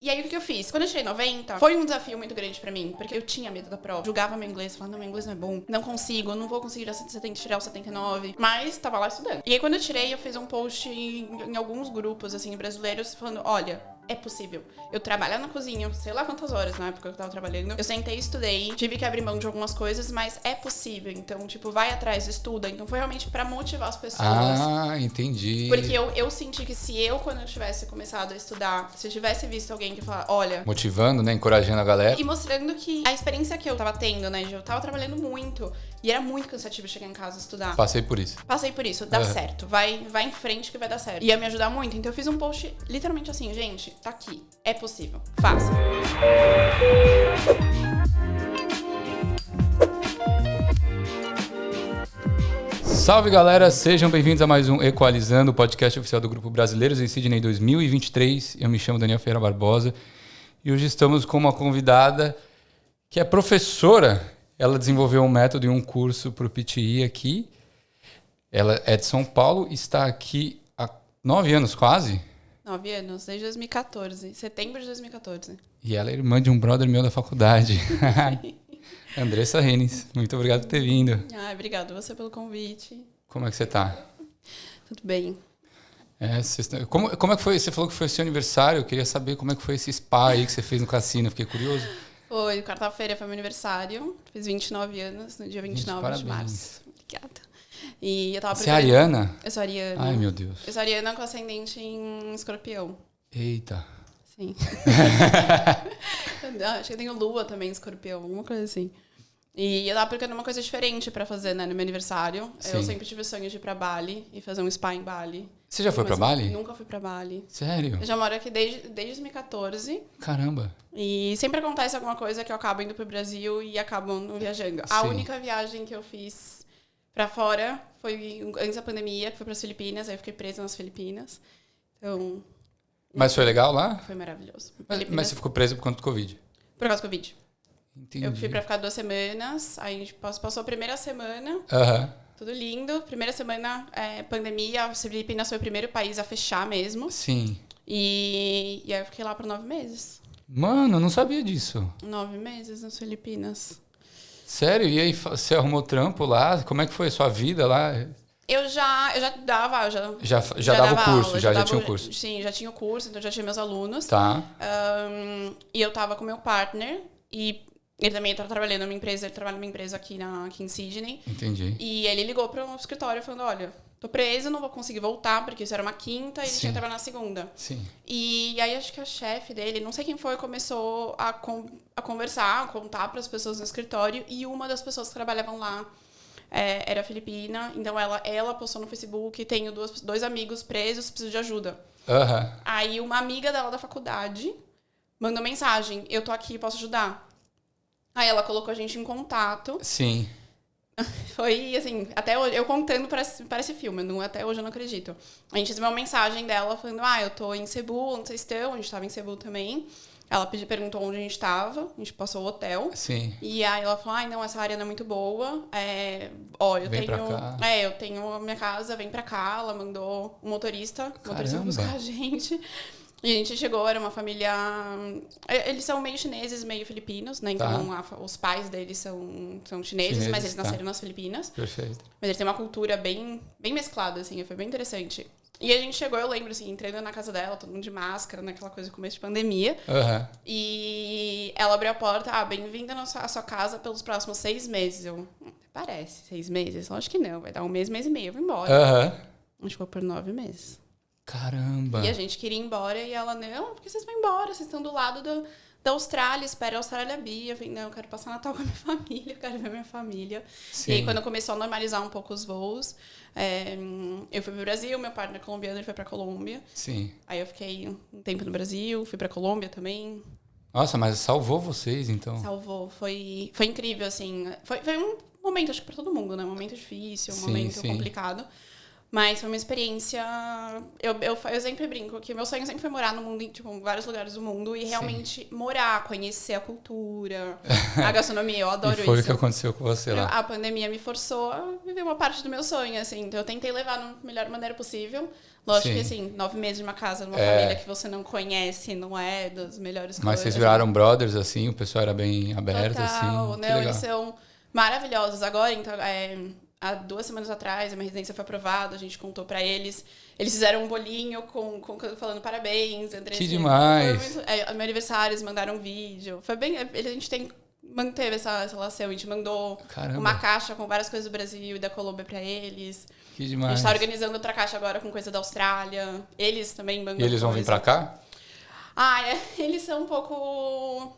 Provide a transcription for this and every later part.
E aí, o que eu fiz? Quando eu tirei 90, foi um desafio muito grande pra mim, porque eu tinha medo da prova. Julgava meu inglês, falava, não, meu inglês não é bom, não consigo, não vou conseguir tirar o 79, mas tava lá estudando. E aí, quando eu tirei, eu fiz um post em alguns grupos, assim, brasileiros, falando, olha, é possível. Eu trabalhar na cozinha, sei lá quantas horas na época que eu tava trabalhando. Eu sentei, estudei, tive que abrir mão de algumas coisas, mas é possível. Então, tipo, vai atrás, estuda. Então, foi realmente pra motivar as pessoas. Ah, entendi. Porque eu senti que se eu, quando eu tivesse começado a estudar, se eu tivesse visto alguém que falar, olha... Motivando, né? Encorajando a galera. E mostrando que a experiência que eu tava tendo, né? Eu tava trabalhando muito. E era muito cansativo chegar em casa e estudar. Passei por isso. Dá certo. Vai em frente que vai dar certo. Ia me ajudar muito. Então eu fiz um post literalmente assim, gente, tá aqui. É possível. Faça. Salve, galera! Sejam bem-vindos a mais um Equalizando, o podcast oficial do Grupo Brasileiros em Sydney 2023. Eu me chamo Daniel Ferreira Barbosa e hoje estamos com uma convidada que é professora. Ela desenvolveu um método e um curso para o PTI aqui. Ela é de São Paulo e está aqui há 9 anos quase. 9 anos, desde 2014. Setembro de 2014. E ela é irmã de um brother meu da faculdade. Andressa Renes, muito obrigado por ter vindo. Obrigado você pelo convite. Como é que você tá? Tudo bem. Como é que foi? Você falou que foi o seu aniversário. Eu queria saber como é que foi esse spa aí que você fez no cassino. Fiquei curioso. Foi, quarta-feira foi meu aniversário. Fiz 29 anos, no dia 29 de março. Obrigada. E eu tava Você é ariana? Eu sou ariana. Ai, meu Deus. Eu sou ariana com ascendente em escorpião. Eita. Sim. Acho que eu tenho lua também em escorpião, alguma coisa assim. E eu tava procurando uma coisa diferente pra fazer, né, no meu aniversário. Sim. Eu sempre tive o sonho de ir pra Bali e fazer um spa em Bali. Você já foi pra Bali? Nunca fui pra Bali. Sério? Eu já moro aqui desde 2014. Caramba. E sempre acontece alguma coisa que eu acabo indo pro Brasil e acabo não viajando. Sim. A única viagem que eu fiz pra fora foi antes da pandemia, que foi pras Filipinas. Aí eu fiquei presa nas Filipinas. Então... Mas foi legal lá? Foi maravilhoso. Mas você ficou presa por conta do Covid? Por causa do Covid. Entendi. Eu fui pra ficar 2 semanas, aí a gente passou a primeira semana, tudo lindo. Primeira semana, pandemia, as Filipinas foi o primeiro país a fechar mesmo. Sim. E aí eu fiquei lá por 9 meses. Mano, eu não sabia disso. 9 meses nas Filipinas. Sério? E aí, você arrumou trampo lá? Como é que foi a sua vida lá? Eu já dava, já dava o curso, aula, já tinha o curso. Sim, já tinha o curso, então já tinha meus alunos. Tá. E eu tava com meu partner, e ele também tá trabalhando numa empresa, ele trabalha numa empresa aqui em Sydney. Entendi. E ele ligou pro escritório falando, olha, tô preso, não vou conseguir voltar, porque isso era uma quinta e ele tinha que trabalhar na segunda. Sim. E aí acho que a chefe dele, não sei quem foi, começou a conversar, a contar pras pessoas no escritório, e uma das pessoas que trabalhavam lá era filipina, então ela postou no Facebook, tenho dois amigos presos, preciso de ajuda. Aí uma amiga dela da faculdade mandou mensagem, eu tô aqui, posso ajudar? Aí ela colocou a gente em contato. Sim. Foi, assim, até hoje, eu contando parece filme, até hoje eu não acredito. A gente recebeu uma mensagem dela falando, eu tô em Cebu, onde vocês estão? A gente tava em Cebu também. Ela perguntou onde a gente tava, a gente passou o hotel. Sim. E aí ela falou, não, essa área não é muito boa. Eu tenho a minha casa, vem pra cá. Ela mandou um motorista buscar a gente. E a gente chegou, era uma família... Eles são meio chineses, meio filipinos, né? Então, os pais deles são chineses, mas eles nasceram nas Filipinas. Perfeito. Mas eles têm uma cultura bem mesclada, assim, foi bem interessante. E a gente chegou, eu lembro, assim, entrando na casa dela, todo mundo de máscara, naquela coisa do começo de pandemia. E ela abriu a porta, bem-vinda à sua casa pelos próximos 6 meses. Eu, parece, 6 meses? Lógico que não, vai dar 1 mês, 1 mês e meio, eu vou embora. A gente ficou por 9 meses. Caramba! E a gente queria ir embora e ela, não, por que vocês vão embora? Vocês estão do lado da Austrália, espera a Austrália abrir. Eu falei, não, eu quero passar Natal com a minha família, eu quero ver minha família. Sim. E aí, quando começou a normalizar um pouco os voos, eu fui pro Brasil, meu partner colombiano, ele foi pra Colômbia. Sim. Aí eu fiquei um tempo no Brasil, fui pra Colômbia também. Nossa, mas salvou vocês, então? Salvou, foi incrível, assim. Foi um momento, acho que pra todo mundo, né? Um momento difícil, um momento complicado. Mas foi uma experiência... Eu sempre brinco que meu sonho sempre foi morar no mundo, tipo, em vários lugares do mundo. E realmente morar, conhecer a cultura, a gastronomia. Eu adoro isso. E foi o que aconteceu com você lá. A pandemia me forçou a viver uma parte do meu sonho, assim. Então eu tentei levar da melhor maneira possível. Lógico que, assim, 9 meses de uma casa, numa família que você não conhece, não é das melhores coisas. Mas vocês viraram brothers, assim? O pessoal era bem aberto, Total, assim? Não, eles são maravilhosos. Agora, então, há 2 semanas atrás, a minha residência foi aprovada, a gente contou pra eles. Eles fizeram um bolinho falando parabéns. Que demais! No meu aniversário, eles mandaram um vídeo. Foi bem... A gente manteve essa relação. A gente mandou uma caixa com várias coisas do Brasil e da Colômbia pra eles. Que demais! A gente tá organizando outra caixa agora com coisa da Austrália. Eles também mandam. E eles vão vir pra cá? Eles são um pouco...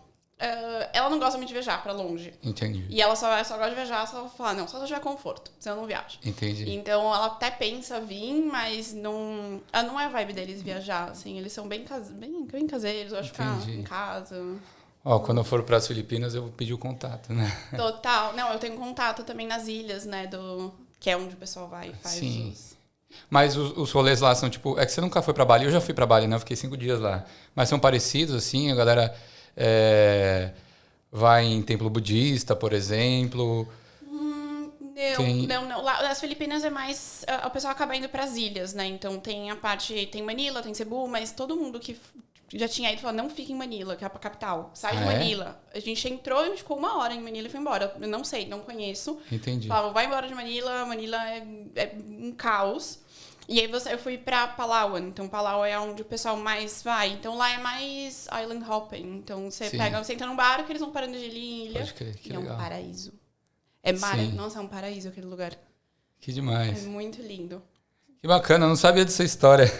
ela não gosta muito de viajar pra longe. Entendi. E ela só gosta de viajar se ela falar, não, só se tiver conforto, senão eu não viajo. Entendi. Então ela até pensa vir, mas não é a vibe deles viajar, assim. Eles são bem caseiros, eu acho que ficar em casa. Quando eu for para as Filipinas, eu vou pedir o contato, né? Total. Não, eu tenho contato também nas ilhas, né, que é onde o pessoal vai e faz. Sim. Mas os rolês lá são tipo... É que você nunca foi para Bali. Eu já fui para Bali, né? Eu fiquei 5 dias lá. Mas são parecidos, assim? A galera vai em templo budista, por exemplo? Não. Lá, as Filipinas é mais... O pessoal acaba indo para as ilhas, né? Então tem a parte... Tem Manila, tem Cebu, mas todo mundo que já tinha ido falou, não fica em Manila, que é a capital. Sai de Manila. A gente entrou, a gente ficou 1 hora em Manila e foi embora. Eu não sei, não conheço. Entendi. Falavam, vai embora de Manila. Manila é um caos. E aí eu fui pra Palawan. Então Palawan é onde o pessoal mais vai. Então lá é mais island hopping. Então você entra num barco, eles vão parando de ilha em ilha. Pode crer, que legal. É um paraíso. Nossa, é um paraíso aquele lugar. Que demais. É muito lindo. Que bacana, eu não sabia dessa história.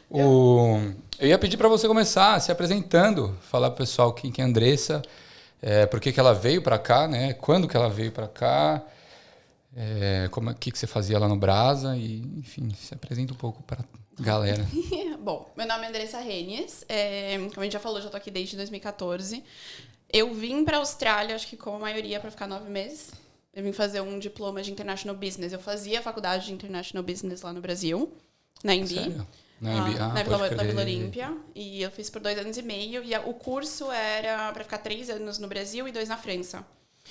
Eu ia pedir para você começar se apresentando, falar pro pessoal quem é a Andressa, por que ela veio para cá, né? Quando que ela veio para cá, o que você fazia lá no Brasa e, enfim, se apresenta um pouco para galera. Bom, meu nome é Andressa Renes, como a gente já falou, já tô aqui desde 2014. Eu vim para a Austrália, acho que como a maioria, para ficar 9 meses. Eu vim fazer um diploma de International Business. Eu fazia a faculdade de International Business lá no Brasil, na EMB. Sério? Na Vila Olímpia. E eu fiz por 2 anos e meio. E o curso era para ficar 3 anos no Brasil e 2 na França.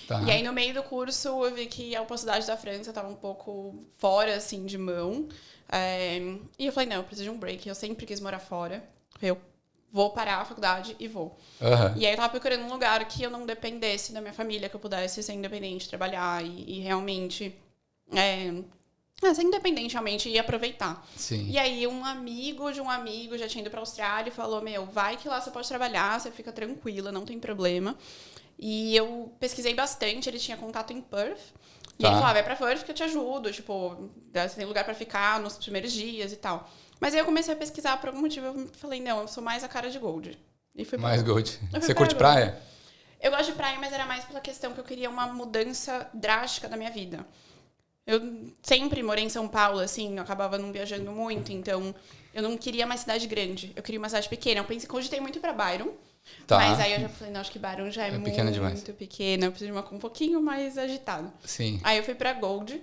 Tá. E aí, no meio do curso, eu vi que a oportunidade da França estava um pouco fora, assim, de mão. E eu falei, não, eu preciso de um break. Eu sempre quis morar fora. Eu vou parar a faculdade e vou. Uhum. E aí eu tava procurando um lugar que eu não dependesse da minha família, que eu pudesse ser independente, trabalhar e realmente... ser independente realmente e aproveitar. Sim. E aí um amigo de um amigo já tinha ido pra Austrália e falou, vai que lá você pode trabalhar, você fica tranquila, não tem problema. E eu pesquisei bastante, ele tinha contato em Perth. E ele falou, vai pra Perth que eu te ajudo, tipo, você tem lugar pra ficar nos primeiros dias e tal. Mas aí eu comecei a pesquisar por algum motivo, eu falei, não, eu sou mais a cara de Gold. E fui mais Gold. Você curte praia? Eu gosto de praia, mas era mais pela questão que eu queria uma mudança drástica da minha vida. Eu sempre morei em São Paulo, assim, eu acabava não viajando muito, então eu não queria uma cidade grande, eu queria uma cidade pequena. Eu pensei, cogitei muito pra Byron, mas aí eu já falei, não, acho que Byron já é muito pequena demais. Muito pequena, eu preciso de uma com um pouquinho mais agitada. Sim. Aí eu fui pra Gold,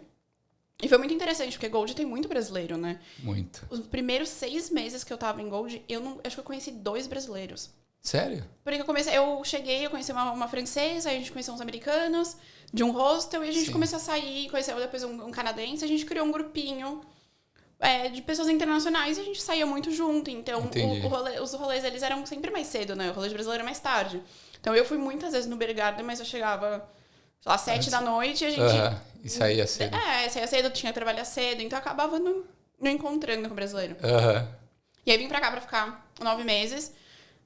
e foi muito interessante, porque Gold tem muito brasileiro, né? Muito. Os primeiros 6 meses que eu tava em Gold, acho que eu conheci 2 brasileiros. Sério? Porque eu cheguei, eu conheci uma francesa, aí a gente conheceu uns americanos de um hostel, e a gente começou a sair, conheceu depois um canadense, a gente criou um grupinho de pessoas internacionais e a gente saía muito junto. Então, os rolês eles eram sempre mais cedo, né? O rolê de brasileiro era mais tarde. Então, eu fui muitas vezes no Beer Garden, mas eu chegava, sei lá, 7 da noite e a gente... E saía cedo. Saía cedo, eu tinha que trabalhar cedo, então eu acabava não encontrando com o brasileiro. E aí vim pra cá pra ficar 9 meses.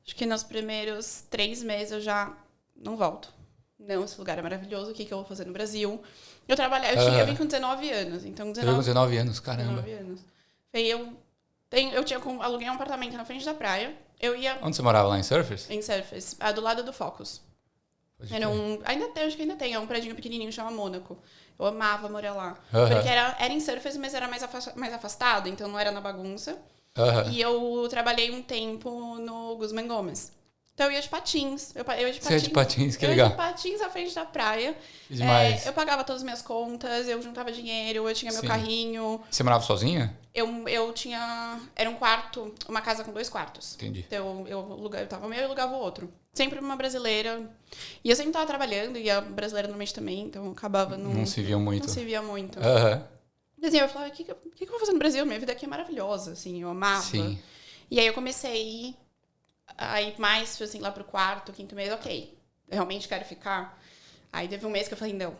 Acho que nos primeiros 3 meses eu já não volto. Não, esse lugar é maravilhoso, o que eu vou fazer no Brasil? Eu trabalhei, eu vim com 19 anos, então 19... Eu vim com 19 anos, caramba. 19 anos. Aluguei um apartamento na frente da praia. Onde você morava, lá em Surfers? Em Surfers, do lado do Focus. Acho que ainda tem, é um predinho pequenininho, chama Mônaco. Eu amava morar lá. Porque era em Surfers, mas era mais afastado, então não era na bagunça. E eu trabalhei um tempo no Guzmán Gomes. Então eu ia de patins. Eu ia de patins. Você ia de patins, que eu legal. ia de patins à frente da praia. Demais. Eu pagava todas as minhas contas, eu juntava dinheiro, eu tinha meu carrinho. Você morava sozinha? Eu tinha... Era um quarto, uma casa com 2 quartos. Entendi. Então eu tava o meu e alugava o outro. Sempre uma brasileira. E eu sempre tava trabalhando, e a brasileira normalmente também, então acabava... Não se via muito. Não se via muito. Aham. E assim, eu falava, o que eu vou fazer no Brasil? Minha vida aqui é maravilhosa, assim, eu amava. Sim. E aí eu comecei a ir mais, assim, lá pro 4º, 5º mês, ok, eu realmente quero ficar. Aí teve um mês que eu falei, não,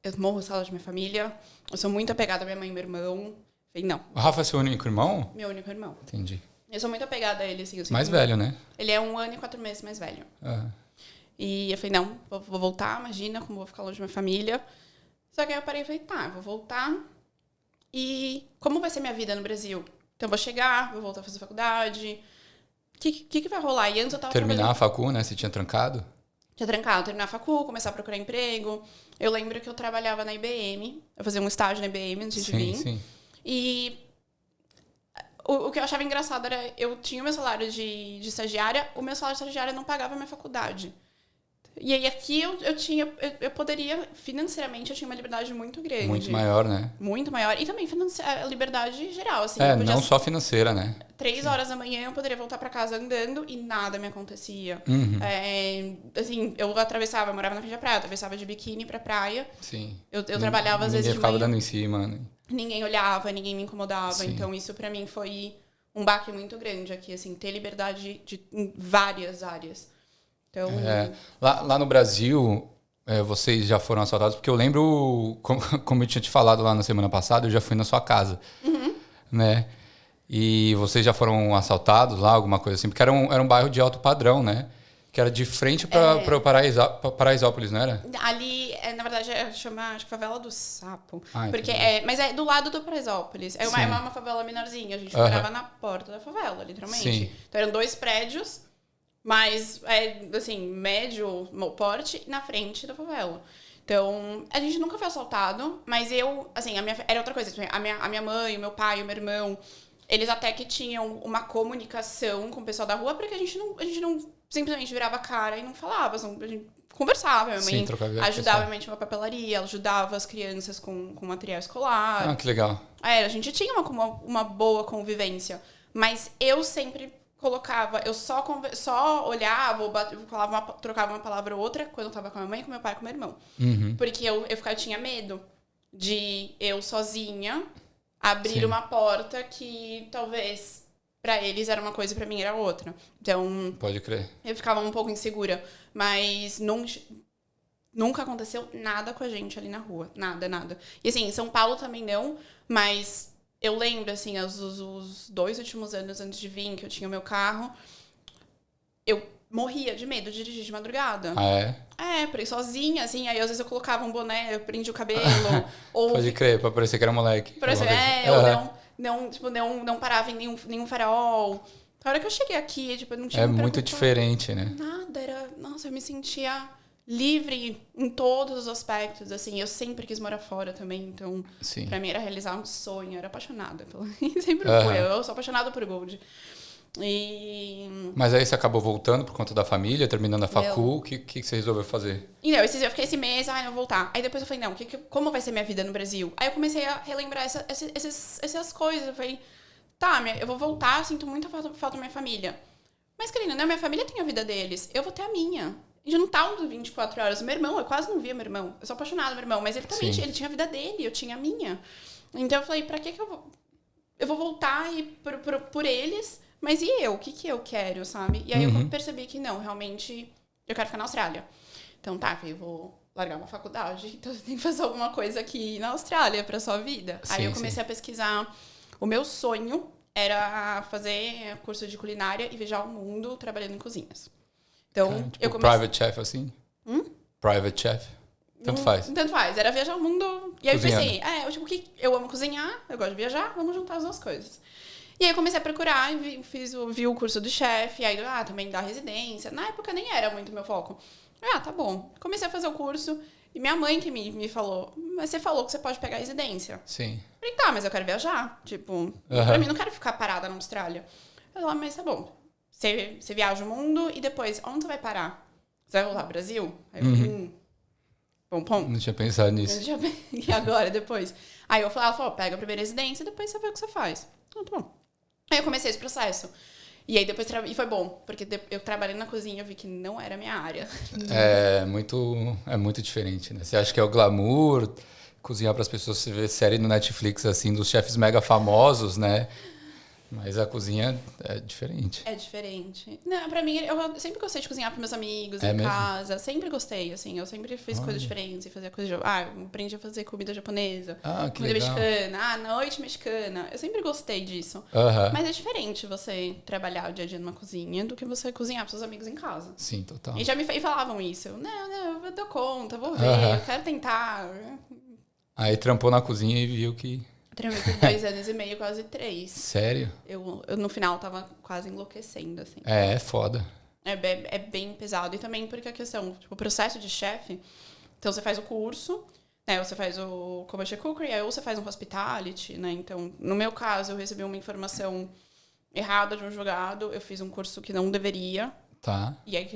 eu morro saudade da minha família, eu sou muito apegada à minha mãe e meu irmão. Falei, não. O Rafa é seu único irmão? Meu único irmão. Entendi. Eu sou muito apegada a ele, assim. Mais velho, né? Ele é 1 ano e 4 meses mais velho. E eu falei, não, vou voltar, imagina como vou ficar longe da minha família. Só que aí eu parei e falei, tá, vou voltar. E como vai ser minha vida no Brasil? Então eu vou chegar, vou voltar a fazer faculdade. O que vai rolar? E antes eu tava Terminar a facu, né? Você tinha trancado? Tinha trancado, terminar a facu, começar a procurar emprego. Eu lembro que eu trabalhava na IBM. Eu fazia um estágio na IBM antes de vir. Sim. E o que eu achava engraçado era... Eu tinha o meu salário de estagiária. O meu salário de estagiária não pagava a minha faculdade. E aí aqui eu poderia... Financeiramente, eu tinha uma liberdade muito grande. Muito maior, né? Muito maior. E também a liberdade geral, assim. Não só financeira, né? 3 horas da manhã eu poderia voltar pra casa andando e nada me acontecia. Assim, eu morava na frente da praia, eu atravessava de biquíni pra praia. Sim. Eu trabalhava às vezes de ficava manhã. dando em cima, né? Ninguém olhava, ninguém me incomodava. Sim. Então isso pra mim foi um baque muito grande aqui, assim, ter liberdade em várias áreas. Então... Lá no Brasil, vocês já foram assaltados, porque eu lembro, como eu tinha te falado lá na semana passada, eu já fui na sua casa, né? E vocês já foram assaltados lá, alguma coisa assim? Porque era um bairro de alto padrão, né? Que era de frente para Paraisópolis, não era? Ali, na verdade, chama acho que Favela do Sapo. Porque mas é do lado do Paraisópolis. É uma favela menorzinha. A gente morava na porta da favela, literalmente. Sim. Então eram 2 prédios, mas, assim, médio porte na frente da favela. Então, a gente nunca foi assaltado, mas era outra coisa. A minha mãe, o meu pai, o meu irmão, eles até que tinham uma comunicação com o pessoal da rua, porque a gente não simplesmente virava a cara e não falava. A gente conversava. Minha mãe ajudava a minha papelaria, ela ajudava as crianças com material escolar. Ah, que legal. A gente tinha uma boa convivência. Mas eu sempre colocava, eu só olhava ou trocava uma palavra ou outra quando eu tava com a minha mãe, com meu pai, com meu irmão. Porque eu tinha medo de eu sozinha abrir uma porta que talvez pra eles era uma coisa e pra mim era outra. Então... Pode crer. Eu ficava um pouco insegura. Mas nunca aconteceu nada com a gente ali na rua. Nada. E assim, em São Paulo também não, mas... Eu lembro, assim, os 2 últimos anos antes de vir, que eu tinha o meu carro, eu morria de medo de dirigir de madrugada. Ah, é? Por ir sozinha, assim, aí às vezes eu colocava um boné, eu prendia o cabelo, ou... Pode crer, pra parecer que era moleque. ou não parava em nenhum farol. A hora que eu cheguei aqui, eu não tinha... muito diferente, né? Nada, nossa, eu me sentia... livre em todos os aspectos, assim. Eu sempre quis morar fora também, então... Sim. Pra mim era realizar um sonho, eu era apaixonada. Sempre fui, eu sou apaixonada por Gold. Mas aí você acabou voltando por conta da família, terminando a facu, o que você resolveu fazer? E não, eu fiquei esse mês, não vou voltar. Aí depois eu falei, não, como vai ser minha vida no Brasil? Aí eu comecei a relembrar essas coisas, eu falei, tá, eu vou voltar, sinto muita falta da minha família. Mas, querida, né, minha família tem a vida deles, eu vou ter a minha. A gente não tá 24 horas. O meu irmão, eu quase não via meu irmão. Eu sou apaixonada do meu irmão, mas ele também ele tinha a vida dele, eu tinha a minha. Então eu falei, pra que eu vou... Eu vou voltar e por eles, mas e eu? O que eu quero, sabe? E aí eu percebi que não, realmente, eu quero ficar na Austrália. Então tá, eu vou largar uma faculdade, então eu tenho que fazer alguma coisa aqui na Austrália pra sua vida. Aí eu comecei a pesquisar. O meu sonho era fazer curso de culinária e viajar o mundo trabalhando em cozinhas. Então, eu comecei... Private chef, assim? Private chef? Tanto faz. Tanto faz. Era viajar o mundo. E aí Cozinhando. eu pensei, eu amo cozinhar, eu gosto de viajar, vamos juntar as 2 coisas. E aí eu comecei a procurar, vi o curso do chefe, aí também dá residência. Na época nem era muito meu foco. Tá bom. Comecei a fazer o curso, e minha mãe que me falou, mas você falou que você pode pegar residência. Sim. Eu falei, tá, mas eu quero viajar. Pra mim, não quero ficar parada na Austrália. Ela falou, mas tá bom. você viaja o mundo e depois, onde você vai parar? Você vai voltar pro Brasil? Aí bom ponto. Não tinha pensado nisso. E agora, depois? Aí ela falou, pega a primeira residência e depois você vê o que você faz. Tá bom. Aí eu comecei esse processo. E aí depois e foi bom, porque eu trabalhei na cozinha, eu vi que não era a minha área. É muito diferente, né? Você acha que é o glamour, cozinhar para as pessoas, você vê série no Netflix, assim, dos chefes mega famosos, né? Mas a cozinha é diferente. É diferente. Não, pra mim, eu sempre gostei de cozinhar pros meus amigos, em mesmo? casa. Sempre gostei, assim. Eu sempre fiz coisas diferentes e fazia coisas... eu aprendi a fazer comida japonesa. Que comida legal. mexicana. Noite mexicana. Eu sempre gostei disso. Mas é diferente você trabalhar o dia a dia numa cozinha do que você cozinhar pros seus amigos em casa. Sim, total. E já e falavam isso. Não, eu dou conta, vou ver, eu quero tentar. Aí trampou na cozinha e viu que... Treinei por 2 anos e meio, quase 3. Sério? Eu no final tava quase enlouquecendo, assim. É foda. É bem pesado. E também porque a questão, tipo, o processo de chefe, então você faz o curso, né? Você faz o commercial cookery, aí ou você faz um hospitality, né? Então, no meu caso, eu recebi uma informação errada de um jurado, eu fiz um curso que não deveria. Tá. E aí,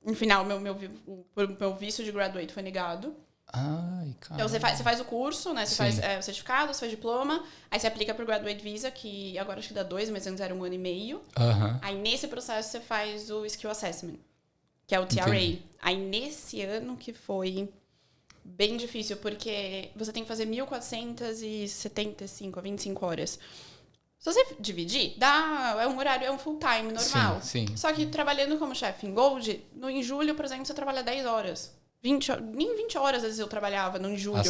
no final, meu visto de graduate foi negado. Ai, cara. Então, você faz o curso, né? Você faz o certificado, você faz diploma, aí você aplica pro Graduate Visa, que agora acho que dá 2, mas antes era 1 ano e meio. Aí, nesse processo, você faz o Skill Assessment, que é o TRA. Entendi. Aí, nesse ano que foi bem difícil, porque você tem que fazer 1.475 a 25 horas. Se você dividir, é um horário, é um full time normal. Sim. Só que trabalhando como chefe em Gold, em julho, por exemplo, você trabalha 10 horas. Nem 20 horas, às vezes, eu trabalhava no julho. A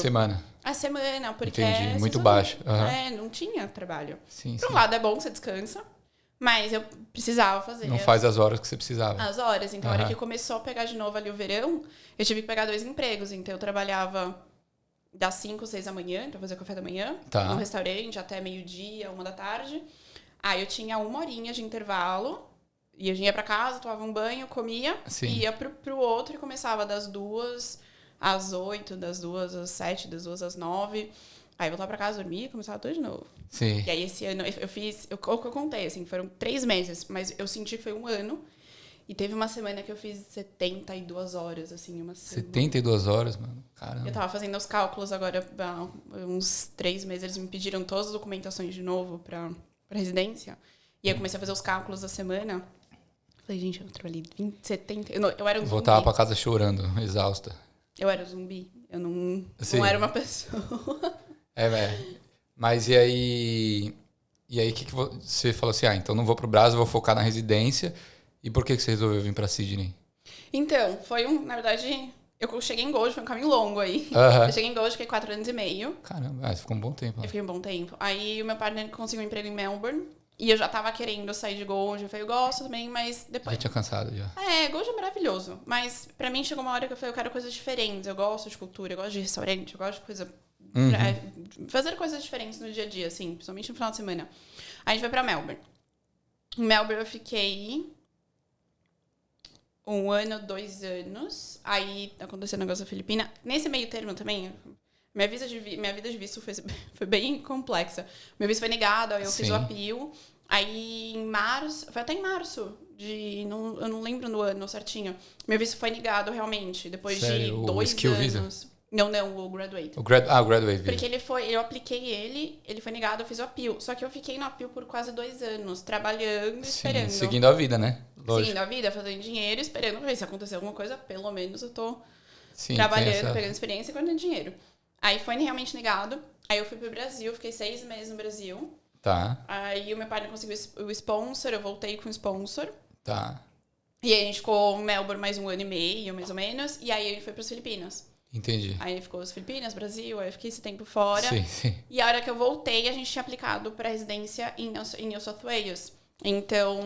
semana, porque... Entendi, muito baixo. Não tinha trabalho. Sim, Por um lado, é bom que você descansa, mas eu precisava fazer. Não faz as horas que você precisava. As horas. Então, a hora que começou a pegar de novo ali o verão, eu tive que pegar 2 empregos. Então, eu trabalhava das 5, 6 da manhã, pra fazer café da manhã, no restaurante, até meio-dia, 1 da tarde. Aí, eu tinha 1 horinha de intervalo. E eu ia pra casa, tomava um banho, comia, ia pro outro e começava das 2 às 8, das 2 às 7, das 2 às 9. Aí voltava pra casa, dormia e começava tudo de novo. Sim. E aí esse ano eu fiz, o que eu contei, assim, foram 3 meses, mas eu senti que foi 1 ano. E teve uma semana que eu fiz 72 horas, assim, uma semana. 72 horas, mano? Caramba. Eu tava fazendo os cálculos agora, há uns 3 meses, eles me pediram todas as documentações de novo pra residência. E aí eu comecei a fazer os cálculos da semana. Falei, gente, eu trabalhei 70... Eu era um zumbi. Voltava pra casa chorando, exausta. Eu era um zumbi. Eu não era uma pessoa. Velho. Mas e aí... E aí, o que você falou assim? Então não vou pro Brasil, vou focar na residência. E por que você resolveu vir pra Sydney? Então, na verdade... Eu cheguei em Gold, foi um caminho longo aí. Eu cheguei em Gold, fiquei 4 anos e meio. Caramba, você ficou um bom tempo. Eu fiquei um bom tempo. Aí o meu partner conseguiu um emprego em Melbourne. E eu já tava querendo sair de Gold. Eu falei, eu gosto também, mas depois... Já tinha cansado, já. Gold é maravilhoso. Mas pra mim chegou uma hora que eu falei, eu quero coisas diferentes. Eu gosto de cultura, eu gosto de restaurante, eu gosto de coisa... fazer coisas diferentes no dia a dia, assim. Principalmente no final de semana. Aí a gente foi pra Melbourne. Em Melbourne eu fiquei 1 ano, 2 anos. Aí aconteceu o negócio da Filipina. Nesse meio termo também... Minha vida de visto foi bem complexa. Meu visto foi negado, aí eu fiz o appeal. Aí em março, foi até em março, eu não lembro no ano certinho. Meu visto foi negado realmente, depois de 2 anos. Visa? Não, o graduate. O graduate visa. Porque eu apliquei ele foi negado, eu fiz o appeal. Só que eu fiquei no appeal por quase 2 anos, trabalhando e esperando. Seguindo a vida, né? Lógico. Seguindo a vida, fazendo dinheiro, esperando ver se acontecer alguma coisa, pelo menos eu tô trabalhando, pegando experiência e guardando dinheiro. Aí foi realmente negado. Aí eu fui pro Brasil, fiquei 6 meses no Brasil. Tá. Aí o meu pai conseguiu o sponsor, eu voltei com o sponsor. Tá. E aí a gente ficou em Melbourne mais 1 ano e meio, mais ou menos. E aí ele foi pras Filipinas. Entendi. Aí ele ficou nas Filipinas, Brasil, aí eu fiquei esse tempo fora. Sim. E a hora que eu voltei, a gente tinha aplicado pra residência em New South Wales. Então,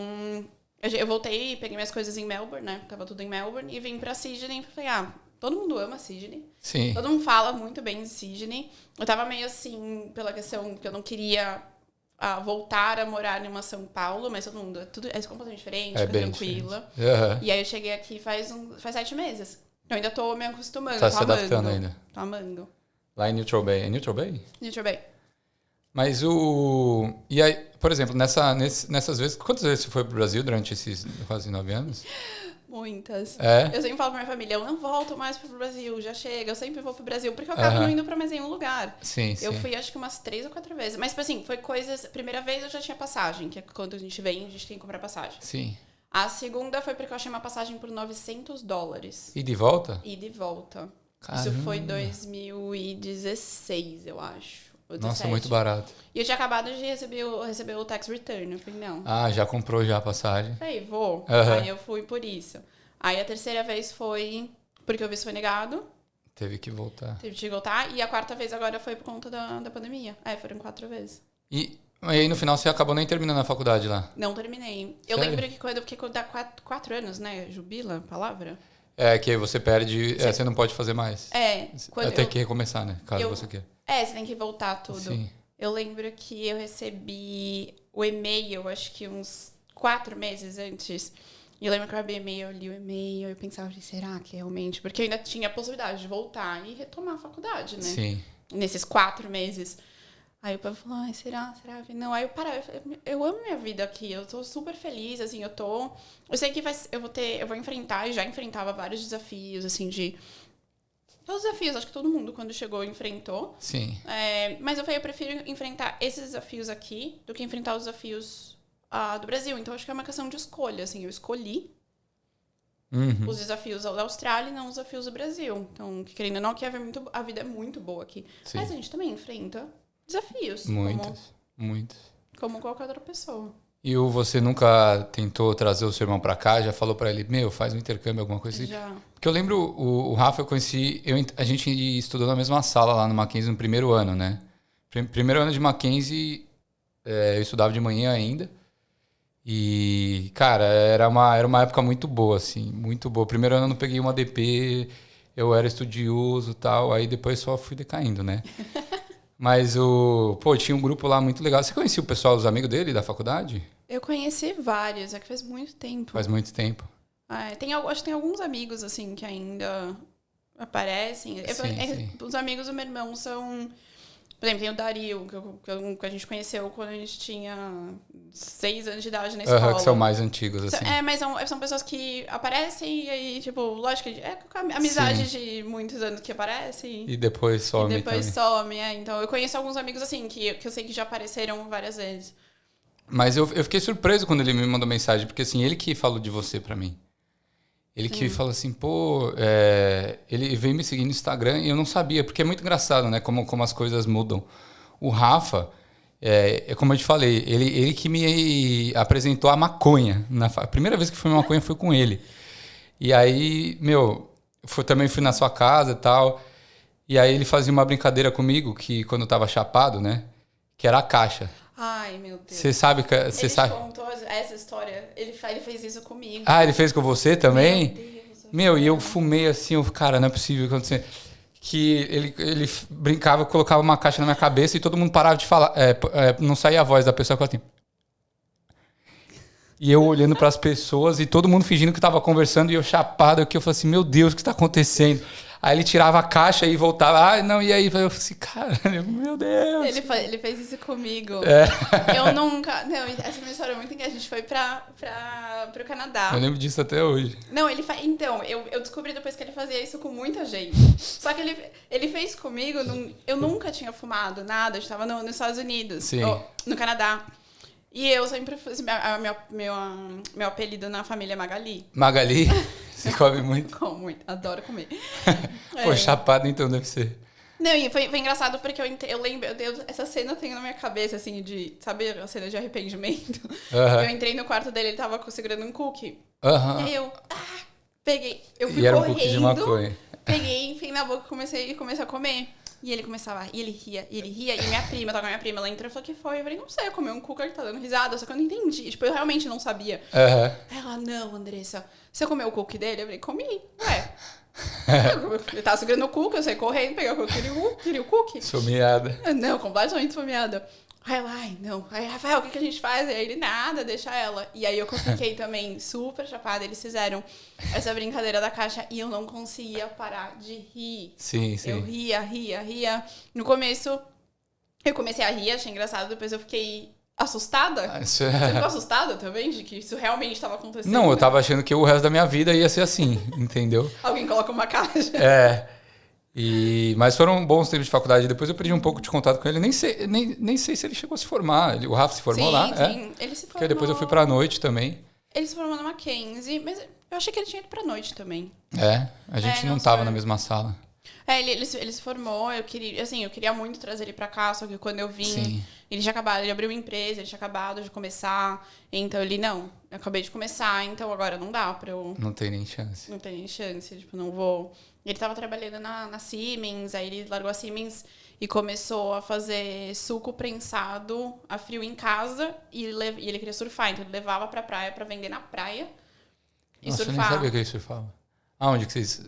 eu voltei, peguei minhas coisas em Melbourne, né? Tava tudo em Melbourne. E vim pra Sydney e falei, todo mundo ama Sydney. Sim. Todo mundo fala muito bem de Sydney. Eu tava meio assim, pela questão que eu não queria voltar a morar em uma São Paulo, mas todo mundo, tudo é completamente diferente, mais tranquila. Uhum. E aí eu cheguei aqui faz 7 meses. Eu ainda tô me acostumando. Tá se adaptando ainda. Tô amando. Lá em Neutral Bay. É Neutral Bay? Neutral Bay. Mas e aí, por exemplo, nessas vezes... Quantas vezes você foi pro Brasil durante esses quase 9 anos? Muitas. É? Eu sempre falo pra minha família, eu não volto mais pro Brasil, já chega, eu sempre vou pro Brasil, porque eu acabo não indo pra mais nenhum lugar. Sim, Eu sim. fui acho que umas 3 ou 4 vezes. Mas, tipo assim, foi coisas... Primeira vez eu já tinha passagem, que é quando a gente vem, a gente tem que comprar passagem. Sim. A segunda foi porque eu achei uma passagem por $900. E de volta? E de volta. Caramba. Isso foi 2016, eu acho. Ou Nossa, 17. muito barato. E eu tinha acabado de receber o tax return. Eu falei, não. Ah, já comprou já a passagem. Falei, vou. Uhum. Aí eu fui por isso. Aí a terceira vez foi porque o visto foi negado. Teve que voltar. Teve que voltar. E a quarta vez agora foi por conta da pandemia. Foram 4 vezes. E aí no final você acabou nem terminando a faculdade lá? Não terminei. Eu Sério? lembro que quando dá 4 anos, né? Jubila a palavra? É, que aí você perde... você não pode fazer mais. Quando Tem que recomeçar, né? Caso você queira. Você tem que voltar tudo. Sim. Eu lembro que eu recebi o e-mail, acho que uns 4 meses antes. E eu lembro que eu abri e-mail, eu li o e-mail, eu pensava, será que realmente? Porque eu ainda tinha a possibilidade de voltar e retomar a faculdade, né? Sim. Nesses 4 meses. Aí o povo falou, ai, será? Não, aí eu parei, eu amo minha vida aqui, eu tô super feliz, assim, eu sei que eu vou enfrentar, e já enfrentava vários desafios, assim, todos os desafios, acho que todo mundo, quando chegou, enfrentou. Sim. Mas eu falei, eu prefiro enfrentar esses desafios aqui do que enfrentar os desafios do Brasil. Então, acho que é uma questão de escolha, assim, eu escolhi os desafios da Austrália e não os desafios do Brasil. Então, querendo ou não, que a vida é muito boa aqui. Sim. Mas a gente também enfrenta desafios. Muitos. Como qualquer outra pessoa. E você nunca tentou trazer o seu irmão pra cá? Já falou pra ele, faz um intercâmbio, alguma coisa assim? Já. Porque eu lembro, o Rafa eu conheci... A gente estudou na mesma sala lá no Mackenzie no primeiro ano, né? Primeiro ano de Mackenzie, eu estudava de manhã ainda. E, cara, era uma época muito boa, assim. Muito boa. Primeiro ano eu não peguei uma DP, eu era estudioso e tal. Aí depois só fui decaindo, né? Mas tinha um grupo lá muito legal. Você conhecia o pessoal, os amigos dele da faculdade? Eu conheci vários, que faz muito tempo. Faz muito tempo. Acho que tem alguns amigos, assim, que ainda aparecem. Sim. Os amigos do meu irmão são... Por exemplo, tem o Dario, que a gente conheceu quando a gente tinha 6 anos de idade na escola. Que são mais antigos, assim. Mas são pessoas que aparecem e aí, tipo, lógico que amizade de muitos anos que aparecem. E depois some. Então, eu conheço alguns amigos, assim, que eu sei que já apareceram várias vezes. Mas eu fiquei surpreso quando ele me mandou mensagem, porque, assim, ele que falou de você pra mim. Ele que falou assim, ele veio me seguir no Instagram e eu não sabia, porque é muito engraçado, né, como as coisas mudam. O Rafa, como eu te falei, ele que me apresentou a maconha. A primeira vez que fui maconha foi com ele. E aí, também fui na sua casa e tal, e aí ele fazia uma brincadeira comigo, que quando eu tava chapado, né, que era a caixa. Ai, meu Deus. Você sabe que... Ele te contou essa história? Ele fez isso comigo. Ah, ele fez com você também? Meu Deus. E eu fumei assim, cara, não é possível acontecer. Que ele brincava, colocava uma caixa na minha cabeça e todo mundo parava de falar. Não saía a voz da pessoa, assim. E eu olhando para as pessoas e todo mundo fingindo que tava conversando e eu chapado, que eu falei assim, meu Deus, o que tá acontecendo? Aí ele tirava a caixa e voltava. E aí eu falei assim, cara, meu Deus. Ele fez isso comigo. Eu nunca... Não, essa minha história é muito engraçada. A gente foi pro Canadá. Eu lembro disso até hoje. Não, Então, eu descobri depois que ele fazia isso com muita gente. Só que ele fez comigo... Eu nunca tinha fumado nada. A gente tava nos Estados Unidos. Sim. No Canadá. E eu sempre fui... Meu apelido na família é Magali. Magali? Você come muito? Como muito. Adoro comer. Pô, chapado então deve ser. Não, e foi engraçado porque eu lembro, essa cena eu tenho na minha cabeça, assim, sabe a cena de arrependimento? Eu entrei no quarto dele, ele tava segurando um cookie. E aí eu, peguei, eu fui era correndo, um cookie de maconha. Peguei, enfiei na boca e comecei a comer. E ele começava, e ele ria, e minha prima, tava com a minha prima, ela entrou e falou, que foi? Eu falei, não sei, eu comi um cookie, ele tá dando risada, só que eu não entendi, tipo, eu realmente não sabia. Aí ela, não, Andressa, você comeu o cookie dele? Eu falei, comi, Ele tava segurando o cookie, eu saí correndo, peguei o cookie, queria o cookie. Esfomeada. Não, completamente esfomeada. Aí ela, não. Aí, Rafael, o que a gente faz? Aí ele, nada, deixa ela. E aí eu fiquei também super chapada. Eles fizeram essa brincadeira da caixa e eu não conseguia parar de rir. Sim. Eu ria. No começo, eu comecei a rir, achei engraçado. Depois eu fiquei assustada? Isso Você ficou assustada também de que isso realmente estava acontecendo? Não, eu tava achando que o resto da minha vida ia ser assim, entendeu? Alguém coloca uma caixa. Mas foram bons tempos de faculdade. Depois eu perdi um pouco de contato com ele. Nem sei se ele chegou a se formar. O Rafa se formou lá? Sim, ele se formou. Porque depois eu fui pra noite também. Ele se formou na Mackenzie, mas eu achei que ele tinha ido pra noite também. A gente não tava na mesma sala. Ele se formou, eu queria muito trazer ele pra cá, só que quando eu vim, Sim. ele abriu uma empresa, ele tinha acabado de começar, então eu acabei de começar, então agora não dá pra eu... Não tem nem chance. Não tem nem chance, não vou... Ele tava trabalhando na Siemens, aí ele largou a Siemens e começou a fazer suco prensado a frio em casa e ele queria surfar, então ele levava pra praia pra vender na praia e Nossa, surfar. eu nem sabia que ele surfava. Aonde que vocês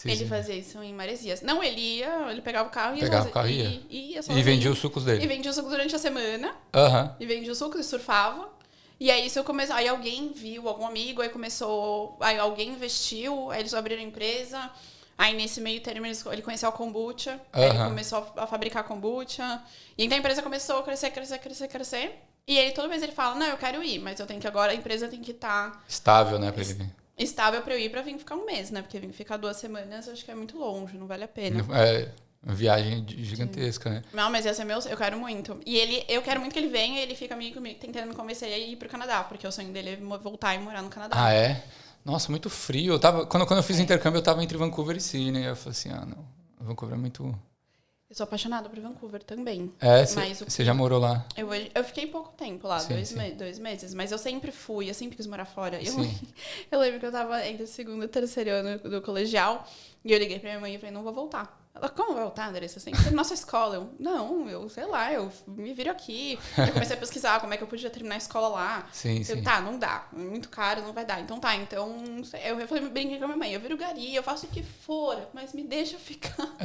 Ele fazia isso em Maresias. Não, ele pegava o carro e ia e vendia os sucos dele. E vendia os sucos durante a semana. Aham. E vendia os sucos e surfava. E aí aí alguém viu, algum amigo, aí alguém investiu, aí eles abriram a empresa. Aí nesse meio termo ele conheceu a kombucha, aí ele começou a fabricar kombucha. E então a empresa começou a crescer. E ele toda vez ele fala, não, eu quero ir, mas a empresa tem que estar... estável, né, pra ele vir. Estável pra eu ir, pra vir ficar um mês, né? Porque vir ficar 2 semanas, eu acho que é muito longe, não vale a pena. É uma viagem gigantesca, né? Não, mas esse é eu quero muito. E eu quero muito que ele venha e ele fica tentando me convencer a ir pro Canadá, porque o sonho dele é voltar e morar no Canadá. Ah, é? Nossa, muito frio. Quando eu fiz intercâmbio, eu tava entre Vancouver e Sydney. Eu falei assim, não, Vancouver é muito... Eu sou apaixonada por Vancouver também. Você já morou lá? Eu fiquei pouco tempo lá, sim, 2 meses, mas eu sempre quis morar fora. Sim. Eu lembro que eu tava entre o 2º e o 3º ano do colegial, e eu liguei pra minha mãe e falei, não vou voltar. Ela, como vai voltar, Andressa? Você tem que ser na nossa escola. Eu me viro aqui. Eu comecei a pesquisar como é que eu podia terminar a escola lá. Sim. Não dá. É muito caro, não vai dar. Então eu falei, brinquei com a minha mãe. Eu viro gari, eu faço o que for, mas me deixa ficar.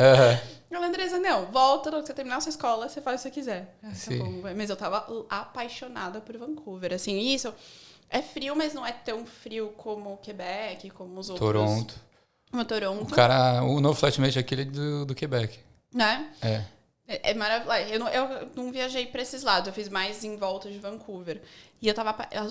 Ela, Andressa, não, volta, quando você terminar a sua escola, você faz o que você quiser. Tá bom. Mas eu tava apaixonada por Vancouver. Assim, isso é frio, mas não é tão frio como Quebec, como os outros. Toronto. Toronto. O novo flatmate é aquele do Quebec. Né? É maravilhoso. Eu não viajei pra esses lados, eu fiz mais em volta de Vancouver. E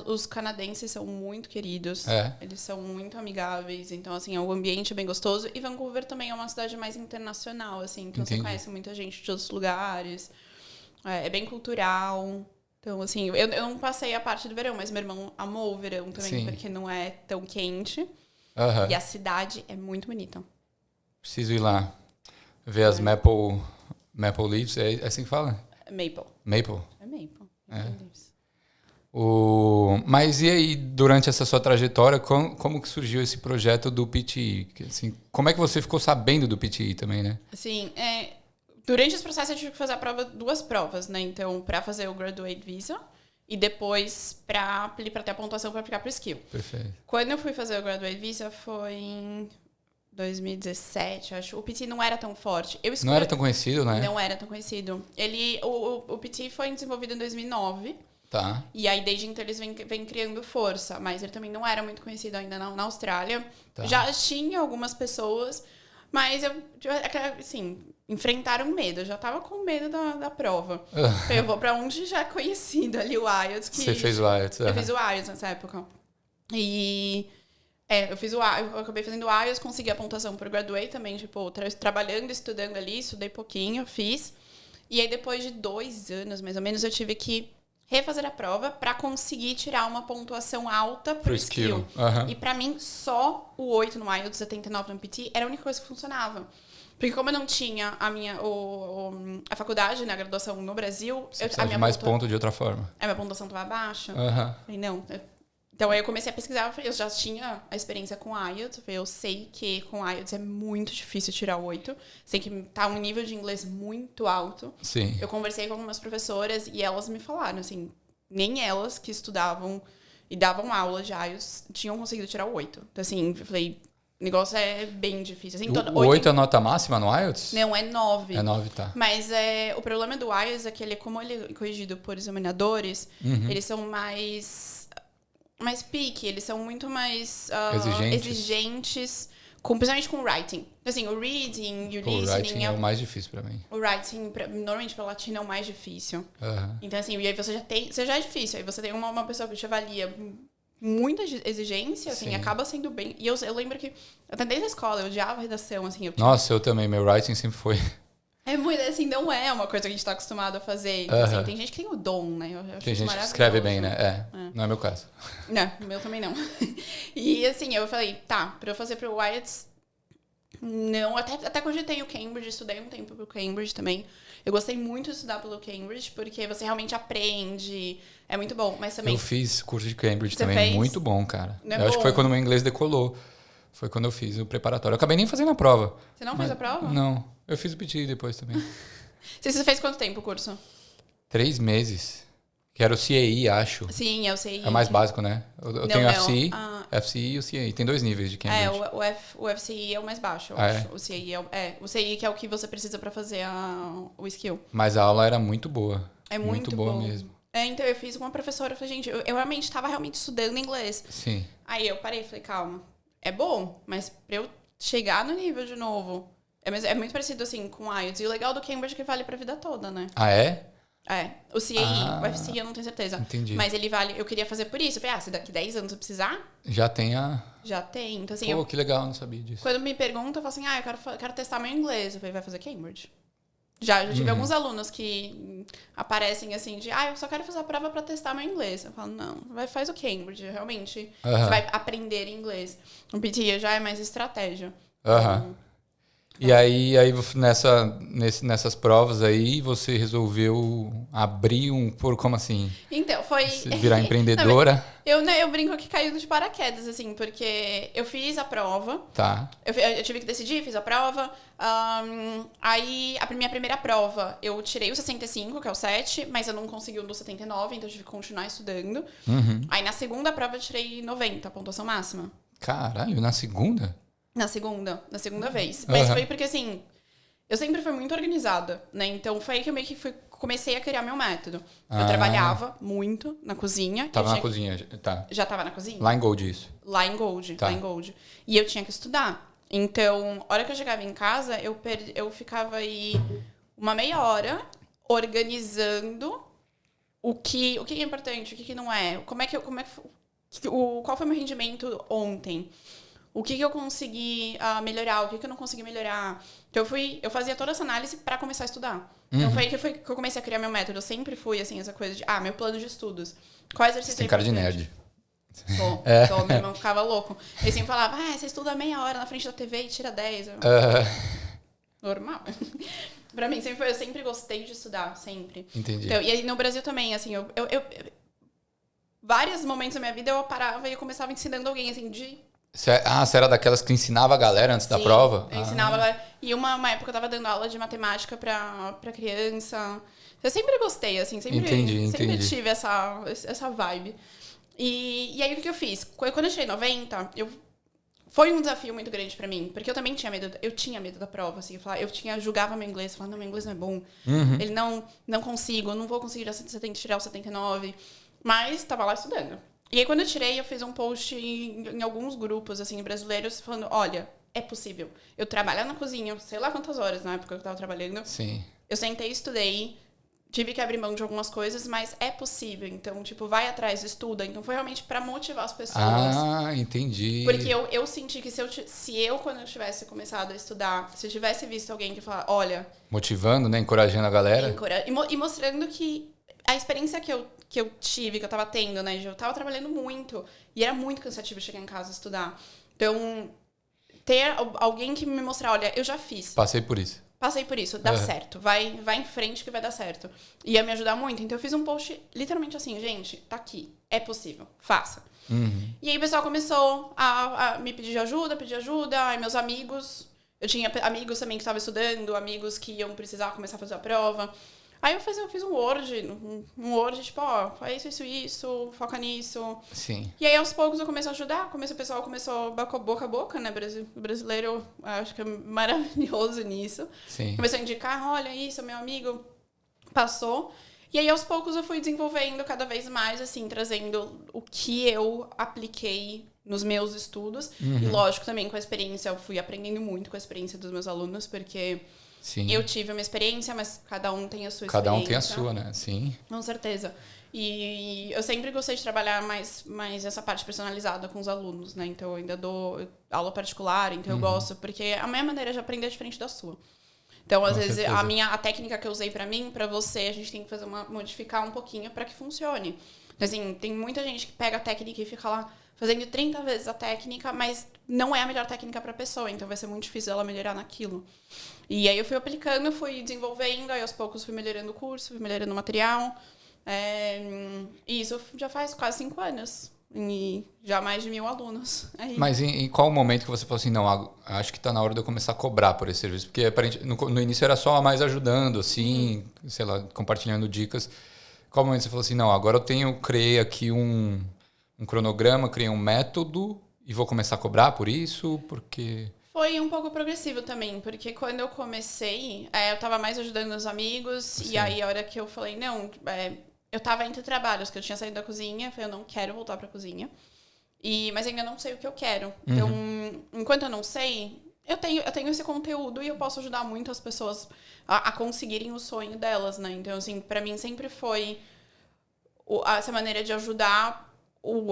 os canadenses são muito queridos, eles são muito amigáveis, então, assim, o ambiente é bem gostoso. E Vancouver também é uma cidade mais internacional, assim, então você conhece muita gente de outros lugares, é bem cultural. Então, assim, eu não passei a parte do verão, mas meu irmão amou o verão também, porque não é tão quente. E a cidade é muito bonita. Preciso ir lá ver as Maple Leaves. É assim que fala? Maple. É Maple. Leaves. Mas e aí, durante essa sua trajetória, como que surgiu esse projeto do PTE? Assim, como é que você ficou sabendo do PTE também, né? Sim, durante esse processo eu tive que fazer 2 provas, né? Então, para fazer o Graduate Visa e depois para ter a pontuação para aplicar para o Skill. Perfeito. Quando eu fui fazer o Graduate Visa foi em 2017, acho. O PT não era tão forte. Não era tão conhecido, né? Não era tão conhecido. O PT foi desenvolvido em 2009. Tá. E aí, desde então, eles vêm criando força. Mas ele também não era muito conhecido ainda na Austrália. Tá. Já tinha algumas pessoas, mas assim, enfrentaram medo. Eu já tava com medo da prova. Eu vou pra onde já é conhecido ali, o IELTS. Você fez o IELTS. Eu fiz o IELTS nessa época. E... eu acabei fazendo o IELTS, consegui a pontuação pro Graduate também, tipo, trabalhando, estudando ali, estudei pouquinho, fiz. E aí, depois de 2 anos, mais ou menos, eu tive que refazer a prova para conseguir tirar uma pontuação alta pro Skill. E para mim, só o 8 no IELTS, 79 no PT, era a única coisa que funcionava. Porque como eu não tinha a faculdade, né, a graduação no Brasil... Você precisava de mais ponto de outra forma. A minha pontuação estava baixa. Falei, não... Então, aí eu comecei a pesquisar, eu já tinha a experiência com IELTS, eu sei que com IELTS é muito difícil tirar o 8, sei que tá um nível de inglês muito alto. Sim. Eu conversei com algumas professoras e elas me falaram, assim, nem elas que estudavam e davam aula de IELTS tinham conseguido tirar o 8. Então, assim, eu falei, o negócio é bem difícil. Assim, o 8 é a nota máxima no IELTS? Não, é 9. É 9, tá. Mas o problema do IELTS é que como ele é corrigido por examinadores, eles são mais picky, eles são muito mais exigentes Principalmente com o writing. Assim, o reading e o O listening writing é o mais difícil pra mim. O writing, normalmente para latino, é o mais difícil. Aham. Então, assim, e aí você já é difícil. Aí você tem uma pessoa que te avalia muita exigência, assim, Sim. acaba sendo bem... E eu lembro que, até desde a escola, eu odiava a redação, assim. Nossa, eu também. Meu writing sempre foi... É muito, assim, não é uma coisa que a gente tá acostumado a fazer. Então, assim, tem gente que tem o dom, né? Eu acho Tem isso gente que escreve bem, maravilhoso. né? Não é meu caso. Não, o meu também não. E, assim, eu falei, tá, pra eu fazer pro IELTS... Não, até cogitei o Cambridge, estudei um tempo pro Cambridge também. Eu gostei muito de estudar pelo Cambridge, porque você realmente aprende, é muito bom, mas também... Eu fiz curso de Cambridge Você também, fez? muito bom, cara. Não é Eu acho que bom? foi quando o meu inglês decolou. Foi quando eu fiz o preparatório. Eu acabei nem fazendo a prova. Você não fez a prova? Não. Eu fiz o PT depois também. Você fez quanto tempo o curso? 3 meses. Que era o CAE, acho. Sim, eu sei. É mais básico, né? Eu tenho não. o FCE, FCE e o CAE. Tem 2 níveis de Cambridge. O FCI é o mais baixo, eu Ah, acho. O CAI o CAI que é o que você precisa pra fazer o skill. Mas a aula era muito boa. É muito boa bom. mesmo. Então eu fiz com uma professora, eu falei, gente, eu realmente tava estudando inglês. Sim. Aí eu parei e falei, calma, é bom, mas pra eu chegar no nível de novo, é muito parecido assim com o IELTS. E o legal do Cambridge é que vale pra vida toda, né? Ah, é? O CAI, o FCI eu não tenho certeza. Entendi. Mas ele vale, eu queria fazer por isso. Eu falei, se daqui 10 anos eu precisar, Já tem a... já tem. Então assim, Pô, que legal, não sabia disso. quando me perguntam, eu falo assim, eu quero testar meu inglês. Eu falei, vai fazer Cambridge. Já tive alguns alunos que aparecem assim de, eu só quero fazer a prova pra testar meu inglês. Eu falo, não, faz o Cambridge, realmente. Você vai aprender inglês. O PT já é mais estratégia. Aham. E aí nessas provas aí, você resolveu abrir como assim? Então, foi... Virar empreendedora? Eu brinco que caiu de paraquedas, assim, porque eu fiz a prova. Tá. Eu tive que decidir, fiz a prova. Aí, a minha primeira prova, eu tirei o 65, que é o 7, mas eu não consegui o do 79, então eu tive que continuar estudando. Aí, na segunda prova, eu tirei 90, a pontuação máxima. Caralho, na segunda? Na segunda vez. Mas foi porque, assim, eu sempre fui muito organizada, né? Então, foi aí que eu meio que comecei a criar meu método. Eu trabalhava muito na cozinha. Tava na cozinha, tá. Já tava na cozinha? Lá em Gold, isso. Lá em Gold, Tá. lá em Gold. E eu tinha que estudar. Então, a hora que eu chegava em casa, eu ficava aí uma meia hora organizando o que é importante, o que não é. Qual foi o meu rendimento ontem? O que eu consegui melhorar, o que eu não consegui melhorar. Então, eu fazia toda essa análise para começar a estudar. Então, foi aí que eu comecei a criar meu método. Eu sempre fui, assim, essa coisa de, meu plano de estudos. Qual exercício Você tem cara de nerd. Sou, meu irmão ficava louco. Ele sempre falava, você estuda meia hora na frente da TV e tira 10. Normal. Pra mim, eu sempre gostei de estudar, sempre. Entendi. Então, e aí, no Brasil também, assim, vários momentos da minha vida eu parava e eu começava ensinando alguém, assim, Você era daquelas que ensinava a galera antes da prova? Eu ensinava a galera. E uma época eu tava dando aula de matemática pra criança. Eu sempre gostei, assim, sempre tive essa vibe. E aí, o que eu fiz? Quando eu tirei 90, foi um desafio muito grande pra mim, porque eu também tinha medo da prova, assim, julgava meu inglês, falava, não, meu inglês não é bom, ele não consigo, não vou conseguir tirar o 79, mas tava lá estudando. E aí, quando eu tirei, eu fiz um post em alguns grupos, assim, brasileiros, falando, olha, é possível. Eu trabalhar na cozinha, sei lá quantas horas na época que eu tava trabalhando. Sim. Eu sentei, estudei, tive que abrir mão de algumas coisas, mas é possível. Então, vai atrás, estuda. Então, foi realmente pra motivar as pessoas. Entendi. Porque eu senti que quando eu tivesse começado a estudar, se eu tivesse visto alguém que falar, olha... Motivando, né? Encorajando a galera. E mostrando que a experiência que eu tive, que eu tava tendo, né? Eu tava trabalhando muito. E era muito cansativo chegar em casa e estudar. Então, ter alguém que me mostrar, olha, eu já fiz. Passei por isso, dá certo. Vai em frente que vai dar certo. Ia me ajudar muito. Então, eu fiz um post literalmente assim, gente, tá aqui. É possível. Faça. E aí, o pessoal começou a me pedir ajuda. Aí, meus amigos... Eu tinha amigos também que estavam estudando, amigos que iam precisar começar a fazer a prova. Aí eu fiz um Word, tipo, faz isso, foca nisso. Sim. E aí, aos poucos, eu comecei a ajudar. O pessoal começou boca a boca, né? O brasileiro, eu acho que é maravilhoso nisso. Sim. Começou a indicar, olha isso, meu amigo passou. E aí, aos poucos, eu fui desenvolvendo cada vez mais, assim, trazendo o que eu apliquei nos meus estudos. E lógico, também com a experiência, eu fui aprendendo muito com a experiência dos meus alunos, porque eu tive uma experiência, mas cada um tem a sua experiência. Cada um tem a sua, né? Sim. Com certeza. E eu sempre gostei de trabalhar mais essa parte personalizada com os alunos, né? Então, eu ainda dou aula particular, então eu gosto, porque a minha maneira de aprender é diferente da sua. Então, às vezes, a técnica que eu usei pra mim, pra você, a gente tem que fazer modificar um pouquinho pra que funcione. Assim, tem muita gente que pega a técnica e fica lá fazendo 30 vezes a técnica, mas não é a melhor técnica pra pessoa, então vai ser muito difícil ela melhorar naquilo. E aí eu fui aplicando, fui desenvolvendo, aí aos poucos fui melhorando o curso, fui melhorando o material. E isso já faz quase 5 anos. E já mais de 1.000 alunos. Aí. Mas em qual momento que você falou assim, não, acho que está na hora de eu começar a cobrar por esse serviço? Porque no início era só mais ajudando, assim, sei lá, compartilhando dicas. Qual momento você falou assim, não, agora criei aqui um cronograma, criei um método e vou começar a cobrar por isso? Porque... Foi um pouco progressivo também, porque quando eu comecei, eu tava mais ajudando os amigos. Sim. E aí a hora que eu falei, não... eu tava entre trabalhos, que eu tinha saído da cozinha, falei, eu não quero voltar pra cozinha. Mas ainda não sei o que eu quero. Então, enquanto eu não sei, eu tenho esse conteúdo e eu posso ajudar muito as pessoas a conseguirem o sonho delas, né? Então, assim, pra mim sempre foi essa maneira de ajudar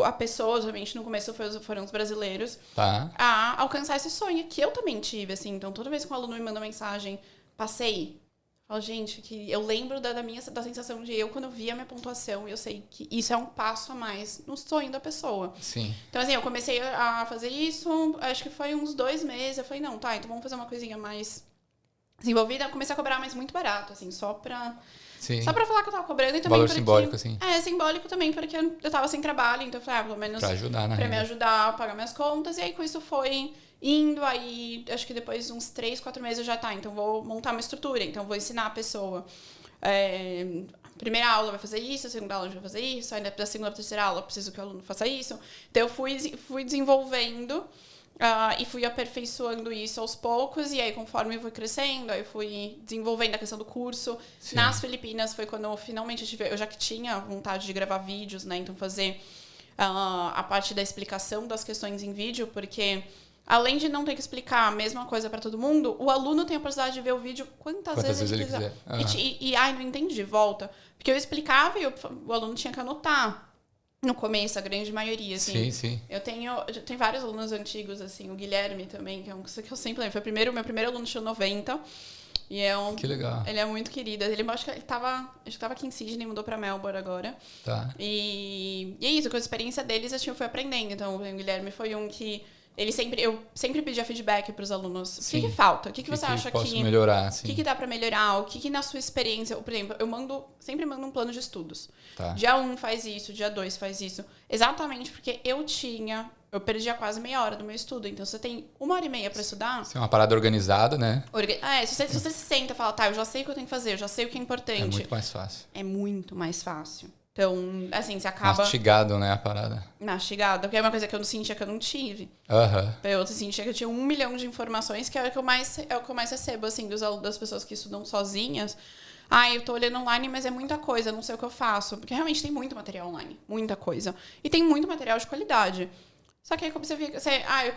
a pessoa, obviamente, no começo foram os brasileiros, a alcançar esse sonho que eu também tive, assim. Então, toda vez que um aluno me manda mensagem, passei... Falo, gente, que eu lembro da sensação de quando eu vi a minha pontuação, eu sei que isso é um passo a mais no sonho da pessoa. Sim. Então, assim, eu comecei a fazer isso, acho que foi uns 2 meses. Eu falei, não, tá, então vamos fazer uma coisinha mais desenvolvida. Eu comecei a cobrar, mas muito barato, assim, só pra falar que eu tava cobrando. E também valor simbólico, assim. Simbólico também, porque eu tava sem trabalho, então eu falei, pelo menos... Pra ajudar, né? Pra me ajudar a pagar minhas contas. E aí, com isso foi... indo, aí acho que depois de uns 3, 4 meses eu já então vou montar uma estrutura, então vou ensinar a pessoa. A primeira aula vai fazer isso, a segunda aula vai fazer isso, aí da segunda, terceira aula eu preciso que o aluno faça isso. Então eu fui desenvolvendo e fui aperfeiçoando isso aos poucos, e aí conforme eu fui crescendo, aí eu fui desenvolvendo a questão do curso. Sim. Nas Filipinas foi quando eu finalmente eu já que tinha vontade de gravar vídeos, né, então fazer a parte da explicação das questões em vídeo, porque... além de não ter que explicar a mesma coisa para todo mundo, o aluno tem a possibilidade de ver o vídeo quantas vezes ele quiser. Não entendi, volta. Porque eu explicava e o aluno tinha que anotar. No começo, a grande maioria, assim. Sim. Eu tenho vários alunos antigos, assim. O Guilherme também, que é um que eu sempre lembro. Foi meu primeiro aluno, tirou 90. E que legal. Ele é muito querido. Acho que ele tava aqui em Sydney, mudou pra Melbourne agora. Tá. E é isso, com a experiência deles, eu fui aprendendo. Então, o Guilherme foi um que... eu sempre pedia feedback para os alunos. Sim. O que falta? O que você acha que... posso melhorar, o que dá para melhorar? O que na sua experiência... Por exemplo, sempre mando um plano de estudos. Tá. Dia 1 faz isso, dia 2 faz isso. Exatamente porque eu perdia quase meia hora do meu estudo. Então, você tem 1h30 para estudar... Isso é uma parada organizada, né? Se você se senta e fala, tá, eu já sei o que eu tenho que fazer, eu já sei o que é importante. É muito mais fácil. É muito mais fácil. Então, assim, você acaba... mastigado, né, a parada. Mastigado, porque é uma coisa que eu não sentia que eu não tive. Eu sentia que eu tinha 1 milhão de informações, que é o que eu mais recebo, assim, das pessoas que estudam sozinhas. Eu tô olhando online, mas é muita coisa, não sei o que eu faço. Porque realmente tem muito material online, muita coisa. E tem muito material de qualidade. Só que aí como você fica...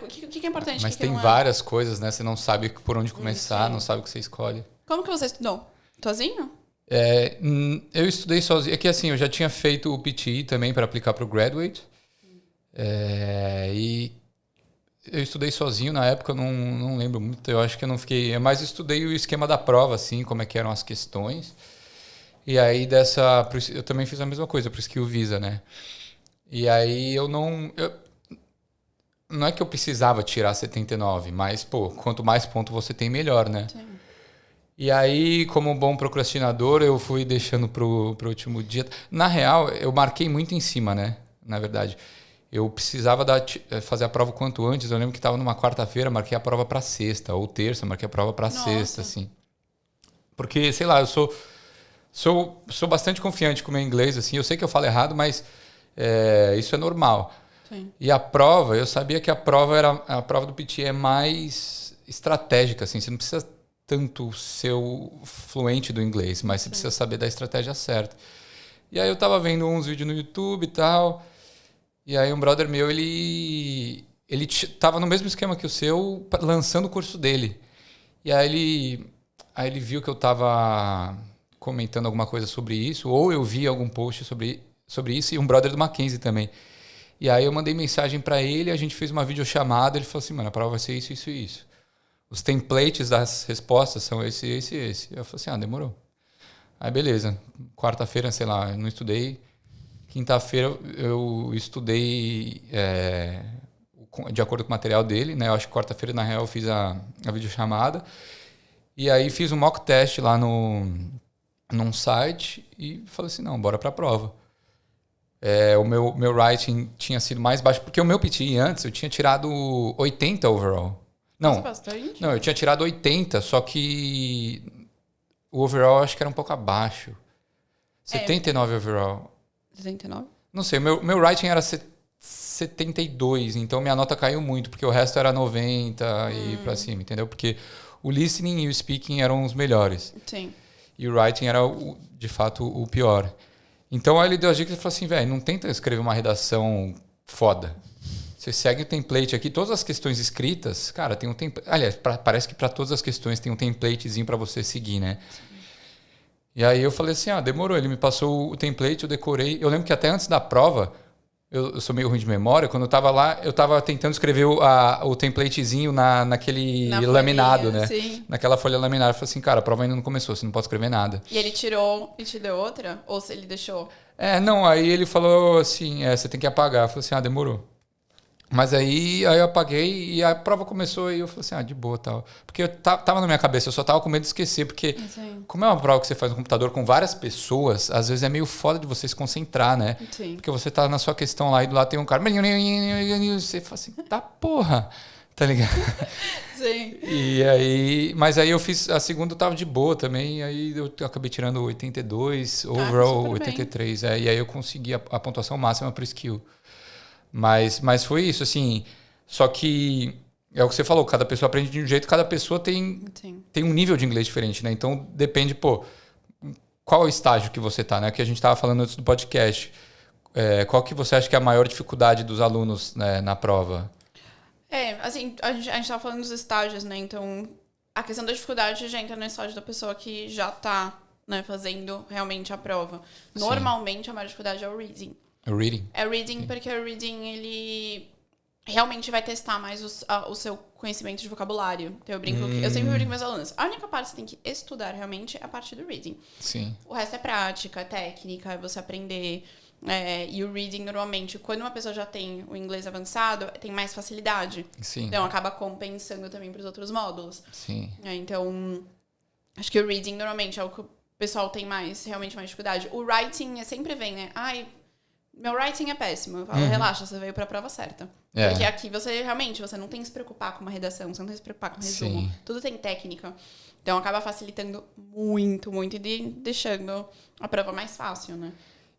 o que é importante? Mas que tem várias coisas, né? Você não sabe por onde começar, não sabe o que você escolhe. Como que você estudou? Sozinho? Eu estudei sozinho. É que assim, eu já tinha feito o PTE também para aplicar para o Graduate. E eu estudei sozinho na época, não lembro muito. Eu acho que eu não fiquei... Mas estudei o esquema da prova, assim, como é que eram as questões. E aí eu também fiz a mesma coisa para o Skill Visa, né? E aí não é que eu precisava tirar 79, mas, quanto mais ponto você tem, melhor, né? Sim. E aí, como um bom procrastinador, eu fui deixando pro último dia. Na real, eu marquei muito em cima, né? Na verdade. Eu precisava fazer a prova o quanto antes. Eu lembro que estava numa quarta-feira, marquei a prova para sexta. Ou terça, marquei a prova para sexta, assim. Porque, sei lá, eu sou bastante confiante com o meu inglês, assim. Eu sei que eu falo errado, mas isso é normal. Sim. E a prova, eu sabia que a prova do PT é mais estratégica, assim. Você não precisa tanto ser o fluente do inglês, mas você precisa saber da estratégia certa. E aí eu tava vendo uns vídeos no YouTube e tal, E aí um brother meu, ele tava no mesmo esquema que o seu, lançando o curso dele. E aí ele viu que eu tava comentando alguma coisa sobre isso, ou eu vi algum post sobre isso, e um brother do Mackenzie também. E aí eu mandei mensagem pra ele, a gente fez uma videochamada, ele falou assim, mano, a prova vai ser isso, isso e isso. Os templates das respostas são esse, esse e esse. Eu falei assim, demorou. Aí beleza, quarta-feira, sei lá, eu não estudei. Quinta-feira eu estudei de acordo com o material dele, né? Eu acho que quarta-feira, na real, eu fiz a videochamada. E aí fiz um mock test lá num site e falei assim, não, bora pra prova. O meu writing tinha sido mais baixo, porque o meu PT antes eu tinha tirado 80 overall. Não, bastante. não, eu tinha tirado 80, só que o overall eu acho que era um pouco abaixo. 79 overall. 69? Não sei, meu writing era 72, então minha nota caiu muito, porque o resto era 90 e pra cima, entendeu? Porque o listening e o speaking eram os melhores. Sim. E o writing era, de fato, o pior. Então aí ele deu as dicas e falou assim, velho, não tenta escrever uma redação foda. Você segue o template aqui, todas as questões escritas, cara, tem um template. Aliás, parece que para todas as questões tem um templatezinho para você seguir, né? E aí eu falei assim, demorou. Ele me passou o template, eu decorei. Eu lembro que até antes da prova, eu sou meio ruim de memória, quando eu tava lá, eu tava tentando escrever o templatezinho naquele laminado, folhinha, né? Sim. Naquela folha laminar. Eu falei assim, cara, a prova ainda não começou, você não pode escrever nada. E ele tirou e te deu outra? Ou se ele deixou? Não, aí ele falou assim, você tem que apagar. Eu falei assim, demorou. Mas aí eu apaguei e a prova começou e eu falei assim, de boa tal. Porque eu tava na minha cabeça, eu só tava com medo de esquecer, porque como é uma prova que você faz no computador com várias pessoas, às vezes é meio foda de você se concentrar, né? Sim. Porque você tá na sua questão lá e do lado tem um cara, você fala assim, porra, tá ligado? Sim. E aí, mas aí eu fiz, a segunda eu tava de boa também, e aí eu acabei tirando 82, overall 83, e aí eu consegui a pontuação máxima pro skill. Mas foi isso, assim. Só que é o que você falou, cada pessoa aprende de um jeito, cada pessoa tem um nível de inglês diferente, né? Então depende, qual é o estágio que você tá, né? Que a gente estava falando antes do podcast. Qual que você acha que é a maior dificuldade dos alunos, né, na prova? Assim, a gente tava falando dos estágios, né? Então, a questão da dificuldade já entra no estágio da pessoa que já tá, né, fazendo realmente a prova. Sim. Normalmente, a maior dificuldade é o reading. O reading? É o reading, porque o reading, ele realmente vai testar mais o seu conhecimento de vocabulário. Então, eu sempre brinco com meus alunos. A única parte que você tem que estudar realmente é a parte do reading. Sim. O resto é prática, é técnica, é você aprender. E o reading, normalmente, quando uma pessoa já tem o inglês avançado, tem mais facilidade. Sim. Então, acaba compensando também para os outros módulos. Sim. Então, acho que o reading, normalmente, é o que o pessoal tem realmente mais dificuldade. O writing sempre vem, né? Meu writing é péssimo. Eu falo, relaxa, você veio pra prova certa. Porque aqui você não tem que se preocupar com uma redação, você não tem que se preocupar com um resumo. Sim. Tudo tem técnica. Então acaba facilitando muito, muito e deixando a prova mais fácil, né?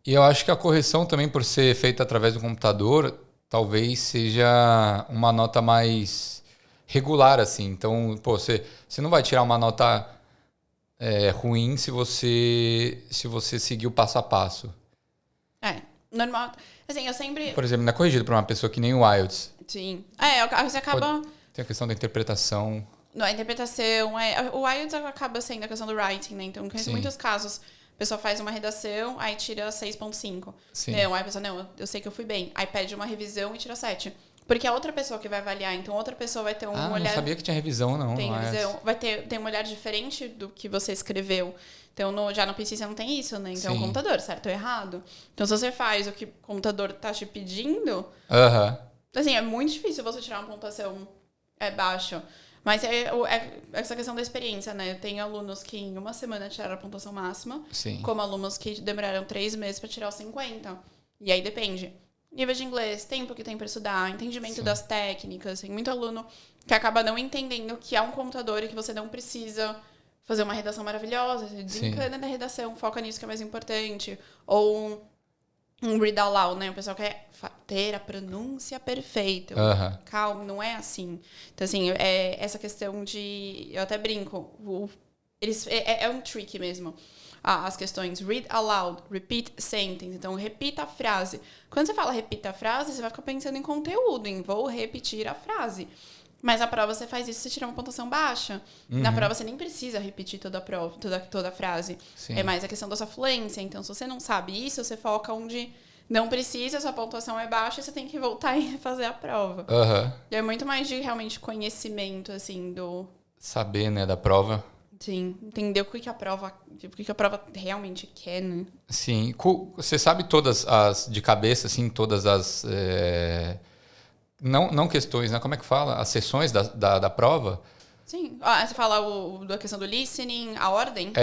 E eu acho que a correção também, por ser feita através do computador, talvez seja uma nota mais regular, assim. Então, você não vai tirar uma nota ruim se você seguir o passo a passo. Normal. Assim, eu sempre... Por exemplo, não é corrigido para uma pessoa que nem o IELTS. Sim. Você acaba... Tem a questão da interpretação. Não, a interpretação... O IELTS acaba sendo a questão do writing, né? Então, eu conheço muitos casos. A pessoa faz uma redação, aí tira 6.5. Não, aí a pessoa, eu sei que eu fui bem. Aí pede uma revisão e tira 7. Porque é outra pessoa que vai avaliar. Então, outra pessoa vai ter um olhar... não sabia que tinha revisão, não. Tem revisão. Tem um olhar diferente do que você escreveu. Então, já no PC você não tem isso, né? Então, é o computador, certo ou errado. Então, se você faz o que o computador tá te pedindo... Assim, é muito difícil você tirar uma pontuação baixa. Mas essa questão da experiência, né? Eu tenho alunos que em uma semana tiraram a pontuação máxima. Sim. Como alunos que demoraram 3 meses para tirar os 50. E aí depende. Nível de inglês, tempo que tem para estudar, entendimento das técnicas. Tem muito aluno que acaba não entendendo que há um computador e que você não precisa fazer uma redação maravilhosa. Você desencana da redação, foca nisso que é mais importante. Ou um read out loud, né? O pessoal quer ter a pronúncia perfeita. Calma, não é assim. Então, assim, essa questão de... Eu até brinco. É um trick mesmo. as questões read aloud, repeat sentence. Então, repita a frase. Quando você fala repita a frase, você vai ficar pensando em conteúdo, em vou repetir a frase. Mas na prova você faz isso, você tira uma pontuação baixa. Na prova você nem precisa repetir toda a prova, toda a frase. Sim. É mais a questão da sua fluência. Então, se você não sabe isso, você foca onde não precisa, sua pontuação é baixa e você tem que voltar e fazer a prova. E é muito mais de realmente conhecimento, assim, do... Saber, né, da prova. Sim, entender o que a prova realmente quer, né? Sim. Você sabe todas as, de cabeça, assim, todas as... Não questões, né? Como é que fala? As sessões da prova? Sim. Você fala da questão do listening, a ordem?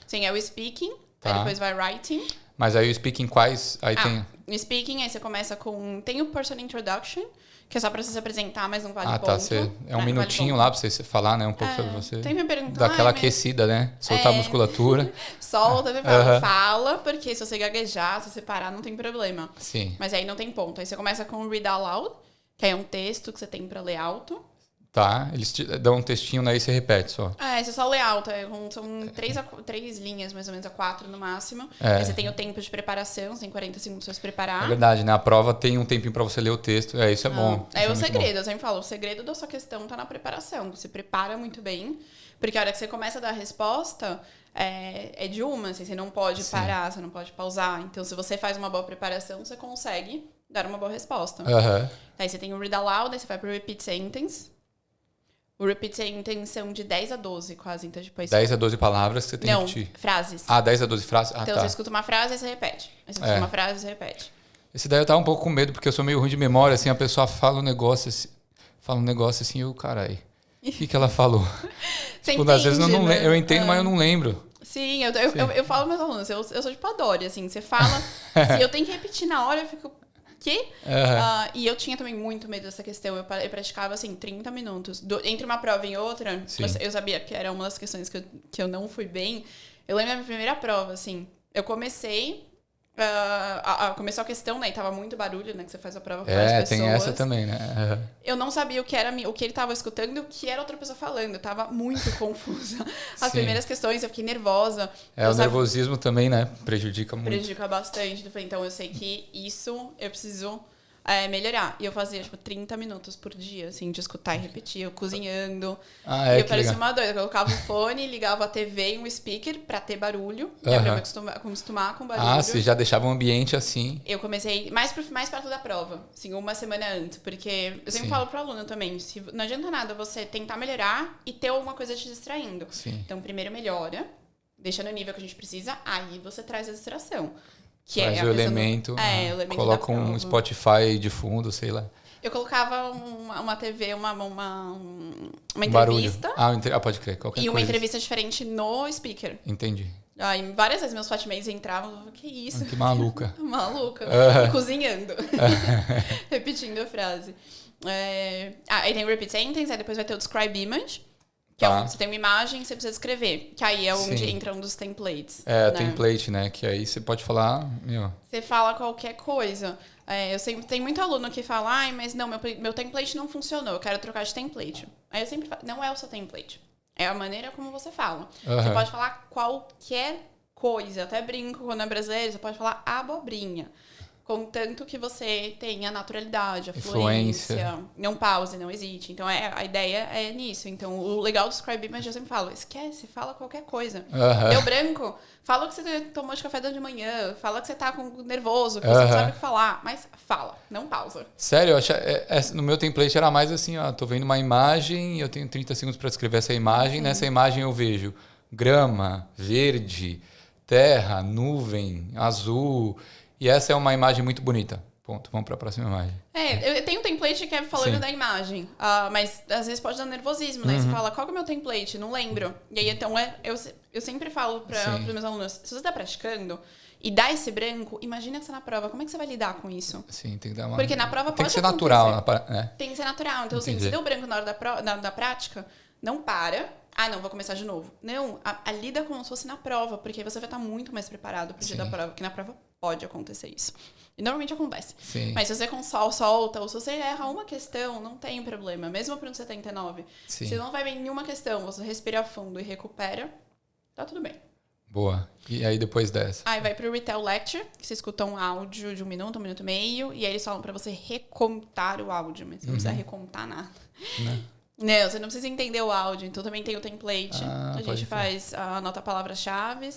Sim, é o speaking, aí depois vai writing. Mas aí o speaking quais? Aí tem... No speaking, aí você começa com... Tem o person introduction, que é só pra você se apresentar, mas não vale ponto. Tá. É um minutinho lá pra você falar, né? Um pouco sobre você. Tem me perguntando... Daquela aquecida, né? Soltar a musculatura. Solta, fala, porque se você gaguejar, se você parar, não tem problema. Sim. Mas aí não tem ponto. Aí você começa com o read aloud, que é um texto que você tem pra ler alto. Tá, eles te dão um textinho, daí você repete só. Você só lê alto. São 3 linhas, mais ou menos, a 4 no máximo. Aí você tem o tempo de preparação, você tem 40 segundos pra se preparar. É verdade, né? A prova tem um tempinho pra você ler o texto. Isso é bom. É o segredo, eu sempre falo. O segredo da sua questão tá na preparação. Você prepara muito bem, porque a hora que você começa a dar a resposta, é de uma. Assim, você não pode parar, você não pode pausar. Então, se você faz uma boa preparação, você consegue dar uma boa resposta. Aí você tem o read aloud, aí você vai pro repeat sentence. O repeat sentence são de 10 a 12, quase. Então, depois... 10 a 12 palavras que você tem que repetir. Frases. 10 a 12 frases? Então, você escuta uma frase e você repete. Aí você escuta uma frase e você repete. Esse daí eu tava um pouco com medo, porque eu sou meio ruim de memória, assim, a pessoa fala um negócio assim, eu, carai, o que ela falou? Você tipo, entende, às vezes eu entendo, mas eu não lembro. Sim, eu falo meus alunos, eu sou tipo a Dory, assim, você fala, se eu tenho que repetir na hora, eu fico... quê? E eu tinha também muito medo dessa questão. Eu praticava, assim, 30 minutos. Entre uma prova e outra, eu sabia que era uma das questões que eu não fui bem. Eu lembro da minha primeira prova, assim. Eu comecei... começou a questão, né? E tava muito barulho, né? Que você faz a prova com várias pessoas. Tem essa também, né? Eu não sabia o que ele tava escutando e o que era outra pessoa falando. Eu tava muito confusa. As primeiras questões, eu fiquei nervosa. O nervosismo também, né? Prejudica muito. Prejudica bastante. Então, eu sei que isso eu preciso melhorar. E eu fazia, 30 minutos por dia, assim, de escutar e repetir. Eu cozinhando. E eu parecia uma doida. Eu colocava o fone, ligava a TV e um speaker pra ter barulho. Pra eu me acostumar com barulho. Você já deixava o ambiente assim. Eu comecei mais perto da prova. Assim, uma semana antes. Porque eu sempre falo pro aluno também. Não adianta nada você tentar melhorar e ter alguma coisa te distraindo. Então, primeiro melhora. Deixa no nível que a gente precisa. Aí você traz a distração. Que traz o elemento, o elemento coloca um Spotify de fundo, sei lá. Eu colocava uma TV, uma entrevista. Barulho. Pode crer. Qualquer uma entrevista diferente no speaker. Entendi. Aí várias vezes meus flatmates entravam e falavam, que isso? Que maluca. Maluca. Cozinhando. Repetindo a frase. Aí tem o repeat sentence, aí depois vai ter o describe image. Que você tem uma imagem, você precisa escrever. Que aí é onde entra um dos templates. Template, né? Que aí você pode falar... Você fala qualquer coisa. Eu sempre tenho muito aluno que fala, mas não, meu template não funcionou, eu quero trocar de template. Aí eu sempre falo, não é o seu template. É a maneira como você fala. Você pode falar qualquer coisa. Até brinco quando é brasileiro, você pode falar abobrinha. Contanto que você tenha naturalidade, a fluência, não pause, não hesite. Então, a ideia é nisso. Então, o legal do Scribe Image, eu sempre falo, esquece, fala qualquer coisa. Deu branco, fala que você tomou de café de manhã, fala que você tá nervoso, que você não sabe o que falar, mas fala, não pausa. Sério, no meu template era mais assim, tô vendo uma imagem, eu tenho 30 segundos para escrever essa imagem, nessa imagem eu vejo grama, verde, terra, nuvem, azul... E essa é uma imagem muito bonita. Ponto. Vamos para a próxima imagem. Eu tenho um template que é falando da imagem. Mas às vezes pode dar nervosismo, né? Você fala, qual que é o meu template? Não lembro. E aí, então, eu sempre falo para os meus alunos, se você está praticando e dá esse branco, imagina que você na prova, como é que você vai lidar com isso? Sim, tem que dar uma... Porque na prova pode ser acontecer. Natural, né? Tem que ser natural. Então, assim, se deu branco na hora da prática, não para. Não, vou começar de novo. Não, lida como se fosse na prova, porque você vai estar muito mais preparado pro dia da prova, porque na prova pode acontecer isso. E normalmente acontece. Mas se você solta, ou se você erra uma questão, não tem problema. Mesmo para um 79. Se não vai bem nenhuma questão, você respira fundo e recupera, tá tudo bem. Boa. E aí depois dessa? Aí vai pro Retell Lecture, que você escuta um áudio de 1 minuto, 1 minuto e meio, e aí eles falam pra você recontar o áudio, mas você não precisa recontar nada. Não, você não precisa entender o áudio, então também tem o template. A gente faz, anota palavras-chave,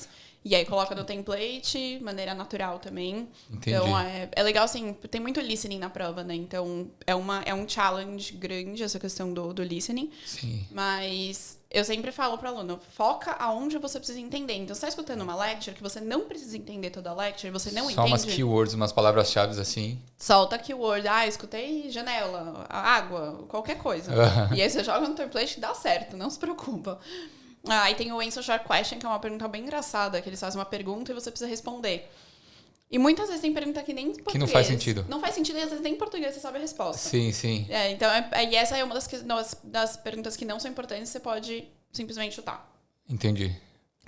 e aí coloca no template, maneira natural também. Entendi. Então é legal, assim, tem muito listening na prova, né? Então é um challenge grande essa questão do listening. Sim. Mas eu sempre falo para o aluno, foca aonde você precisa entender. Então, você está escutando uma lecture que você não precisa entender toda a lecture, você não entende... Só umas keywords, umas palavras-chave assim. Solta keyword. Escutei janela, água, qualquer coisa. E aí você joga no template e dá certo, não se preocupa. Aí tem o Answer Short Question, que é uma pergunta bem engraçada, que eles fazem uma pergunta e você precisa responder. E muitas vezes tem pergunta que nem em português. Que não faz sentido. Não faz sentido e às vezes nem em português você sabe a resposta. Sim, sim. Então, e essa é uma das perguntas que não são importantes, você pode simplesmente chutar. Entendi.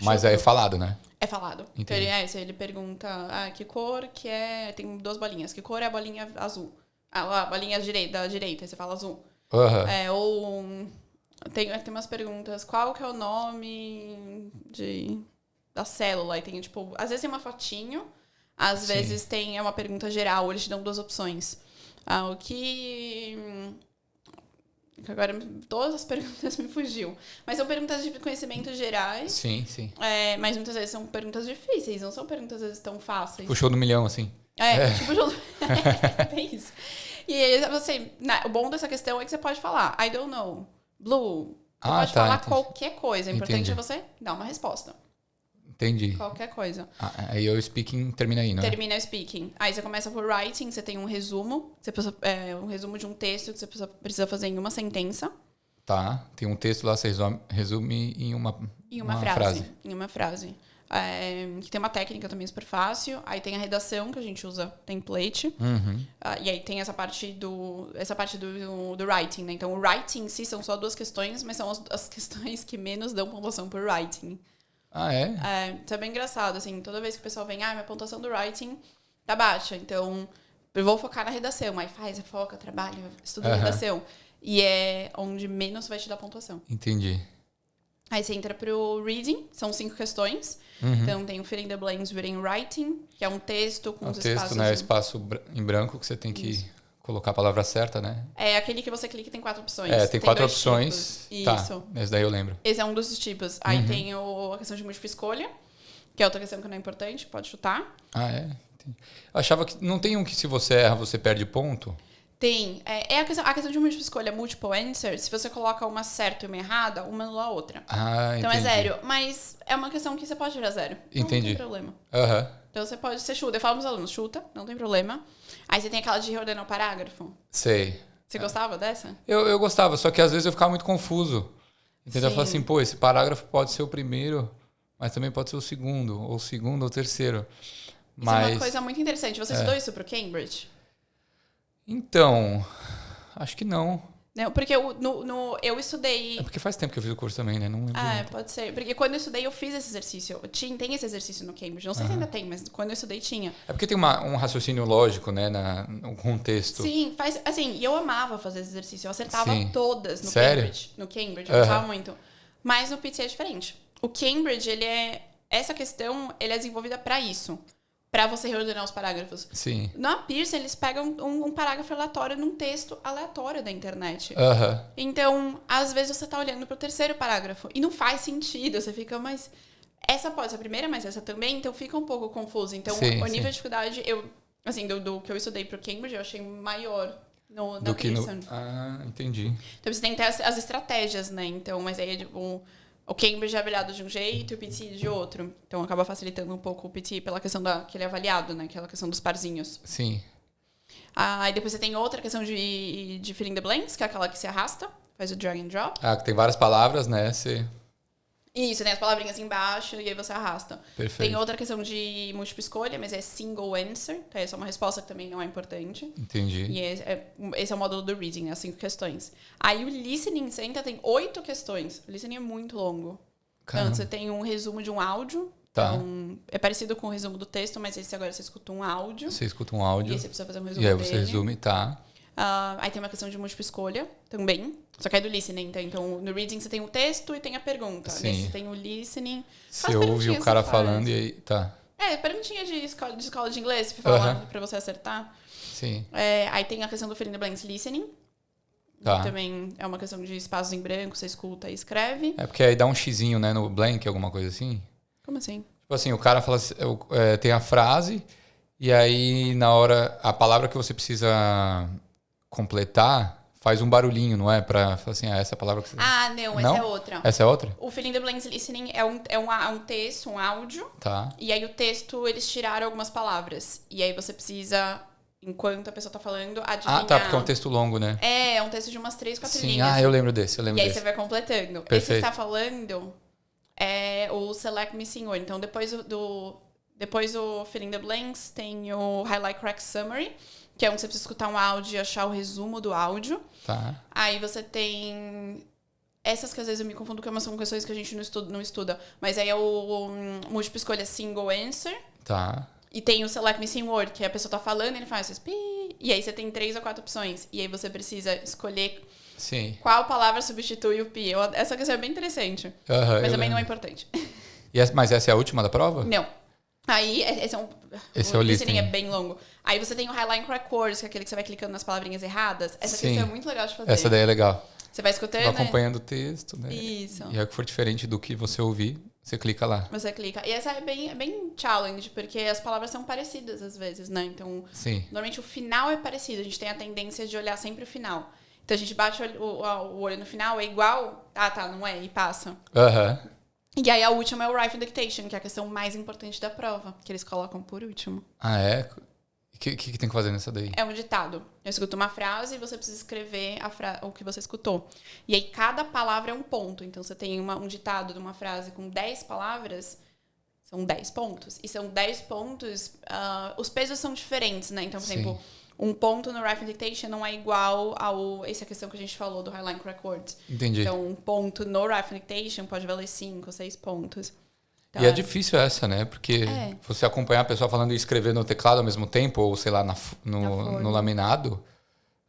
Mas aí é falado, né? É falado. Então, ele pergunta, que cor que é... Tem 2 bolinhas. Que cor é a bolinha azul? A bolinha da direita, aí você fala azul. Ou... Tem umas perguntas, qual que é o nome da célula? E tem, tipo... Às vezes tem uma fotinho... Às vezes é uma pergunta geral, eles te dão 2 opções. O que... Agora, todas as perguntas me fugiu. Mas são perguntas de conhecimentos gerais. Sim, sim. Mas muitas vezes são perguntas difíceis, não são perguntas, às vezes, tão fáceis. Puxou do milhão, assim. Tipo, é isso. E você... o bom dessa questão é que você pode falar, I don't know, blue. Você pode falar qualquer coisa. O importante é você dar uma resposta. Entendi. Qualquer coisa. Aí o speaking termina aí, né? Termina o speaking. Aí você começa por writing, você tem um resumo. Você precisa, um resumo de um texto que você precisa fazer em uma sentença. Tá. Tem um texto lá, você resume em uma frase. Em uma frase. Que tem uma técnica também super fácil. Aí tem a redação, que a gente usa template. E aí tem essa parte do writing, né? Então, o writing em si são só 2 questões, mas são as questões que menos dão pontuação por writing. Isso é bem engraçado, assim, toda vez que o pessoal vem, minha pontuação do writing tá baixa, então eu vou focar na redação. Aí foca, trabalha, estuda redação. E é onde menos vai te dar pontuação. Entendi. Aí você entra pro reading, são 5 questões. Então tem o fill in the blanks written writing, que é um texto com os espaços... texto, né? Espaço em branco que você tem que colocar a palavra certa, né? É aquele que você clica e tem 4 opções. Tem 4 opções. Tipos. Tá, isso. esse daí eu lembro. Esse é um dos tipos. Aí tem a questão de múltipla escolha, que é outra questão que não é importante, pode chutar. Entendi. Eu achava que não tem um que se você erra, você perde ponto? Tem. A questão de múltipla escolha, multiple answer, se você coloca uma certa e uma errada, uma anula a outra. Então entendi. é 0. Mas é uma questão que você pode tirar 0. Entendi. Não tem problema. Então você chuta. Eu falo pros alunos, chuta, não tem problema. Aí você tem aquela de reordenar o parágrafo. Sei. Você gostava dessa? Eu gostava, só que às vezes eu ficava muito confuso. Entendeu? Eu falava assim, esse parágrafo pode ser o primeiro, mas também pode ser o segundo ou terceiro. Isso é uma coisa muito interessante. Você estudou isso pro Cambridge? Então, acho que não. Não, porque eu estudei... É porque faz tempo que eu fiz o curso também, né? Não lembro muito. Pode ser. Porque quando eu estudei, eu fiz esse exercício. Tem esse exercício no Cambridge. Não sei se ainda tem, mas quando eu estudei, tinha. É porque tem um raciocínio lógico, né? No contexto. Sim, faz... Assim, eu amava fazer esse exercício. Eu acertava todas no Sério? Cambridge. No Cambridge, eu gostava muito. Mas no PTE é diferente. O Cambridge, essa questão, ele é desenvolvida para isso. Pra você reordenar os parágrafos. Sim. Na Pearson, eles pegam um parágrafo aleatório num texto aleatório da internet. Então, às vezes você tá olhando pro 3º parágrafo e não faz sentido. Você fica, mas essa pode ser a primeira, mas essa também? Então fica um pouco confuso. Então, o nível de dificuldade, do que eu estudei pro Cambridge, eu achei maior na Pearson. Entendi. Então, você tem que ter as estratégias, né? Então, mas aí, o Cambridge é avaliado de um jeito e o PT de outro. Então, acaba facilitando um pouco o PT pela questão que ele é avaliado, né? Aquela questão dos parzinhos. Sim. Aí depois você tem outra questão de fill in the blanks, que é aquela que se arrasta, faz o drag and drop. Que tem várias palavras, né? Isso, tem as palavrinhas embaixo e aí você arrasta. Perfeito. Tem outra questão de múltipla escolha, mas é single answer. Então, essa é uma resposta que também não é importante. Entendi. E esse é o módulo do reading, né? As 5 questões. Aí o listening, você ainda tem 8 questões. O listening é muito longo. Então, você tem um resumo de um áudio. Tá. Então, é parecido com o resumo do texto, mas esse agora você escuta um áudio. Você escuta um áudio. E aí você precisa fazer um resumo E aí dele. você resume, tá. Aí tem uma questão de múltipla escolha também. Só que é do listening, então no reading você tem o texto e tem a pergunta. Sim. Nesse tem o listening. Você ouve o cara falando e aí... Tá. Perguntinha de escola de inglês pra você acertar. Sim. Aí tem a questão do fill in the blanks listening. Tá. Também é uma questão de espaços em branco, você escuta e escreve. É porque aí dá um xizinho, né, no blank, alguma coisa assim? Como assim? Tipo assim, o cara fala assim, tem a frase e aí na hora, a palavra que você precisa completar faz um barulhinho, não é? Pra falar assim, essa é a palavra que você... Não, essa é outra. Essa é outra? O fill in the blanks listening é um texto, um áudio. Tá. E aí o texto, eles tiraram algumas palavras. E aí você precisa, enquanto a pessoa tá falando, adivinhar. Ah, tá, porque é um texto longo, né? É um texto de umas 3, 4 linhas. Sim, eu lembro desse, E aí você vai completando. Perfeito. Esse que você tá falando é o Select Missing Word. Então, depois do Fill in the Blanks, tem o Highlight Crack Summary, que é onde você precisa escutar um áudio e achar o resumo do áudio. Tá. Aí você tem... Essas que às vezes eu me confundo, porque são questões que a gente não estuda. Mas aí é o múltipla escolha Single Answer. Tá. E tem o Select Missing Word, que a pessoa tá falando e ele faz pi. E aí você tem 3 ou 4 opções. E aí você precisa escolher... Sim. Qual palavra substitui o pi? Essa questão é bem interessante. Mas também não é importante. Mas essa é a última da prova? Não. Aí, esse é o listening. É bem longo. Aí você tem o Highline Crack Words, que é aquele que você vai clicando nas palavrinhas erradas. Essa questão é muito legal de fazer. Essa daí é legal. Você vai escutando, vai acompanhando o texto, né? Isso. E é que for diferente do que você ouvir, você clica lá. Você clica. E essa é bem challenge, porque as palavras são parecidas às vezes, né? Então, normalmente o final é parecido. A gente tem a tendência de olhar sempre o final. Então a gente bate o olho no final, é igual. Não é, e passa. E aí a última é o Writing Dictation, que é a questão mais importante da prova, que eles colocam por último. Ah, é? O que tem que fazer nessa daí? É um ditado. Eu escuto uma frase e você precisa escrever o que você escutou. E aí cada palavra é um ponto. Então você tem um ditado de uma frase com 10 palavras, são 10 pontos. E são 10 pontos, os pesos são diferentes, né? Então, por exemplo, um ponto no Writing Dictation não é igual essa questão que a gente falou do Highline Crack Words. Entendi. Então, um ponto no Writing Dictation pode valer 5 ou 6 pontos. Então, e é difícil essa, né? Porque você acompanhar a pessoa falando e escrever no teclado ao mesmo tempo, ou sei lá, no laminado,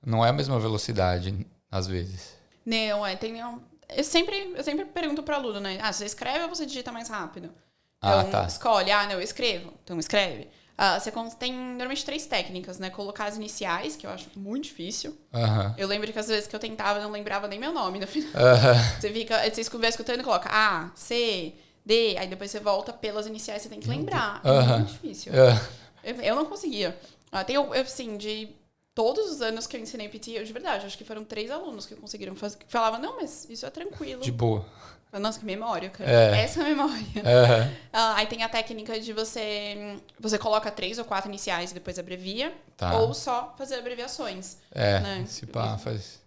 não é a mesma velocidade, às vezes. Não, eu sempre pergunto pro aluno, né? Você escreve ou você digita mais rápido? Então, escolhe. Eu escrevo. Então, escreve. Você tem normalmente 3 técnicas, né? Colocar as iniciais, que eu acho muito difícil. Eu lembro que às vezes que eu tentava, eu não lembrava nem meu nome no final. Você vai escutando e coloca A, C, D, aí depois você volta pelas iniciais, você tem que lembrar. É muito difícil. Eu não conseguia. De todos os anos que eu ensinei PT, eu de verdade, acho que foram 3 alunos que conseguiram fazer. Que falavam, não, mas isso é tranquilo. De boa. Nossa, que memória, cara. Essa é a memória. Aí tem a técnica de você coloca 3 ou 4 iniciais e depois abrevia. Ou só fazer abreviações. Né? Se pá, faz...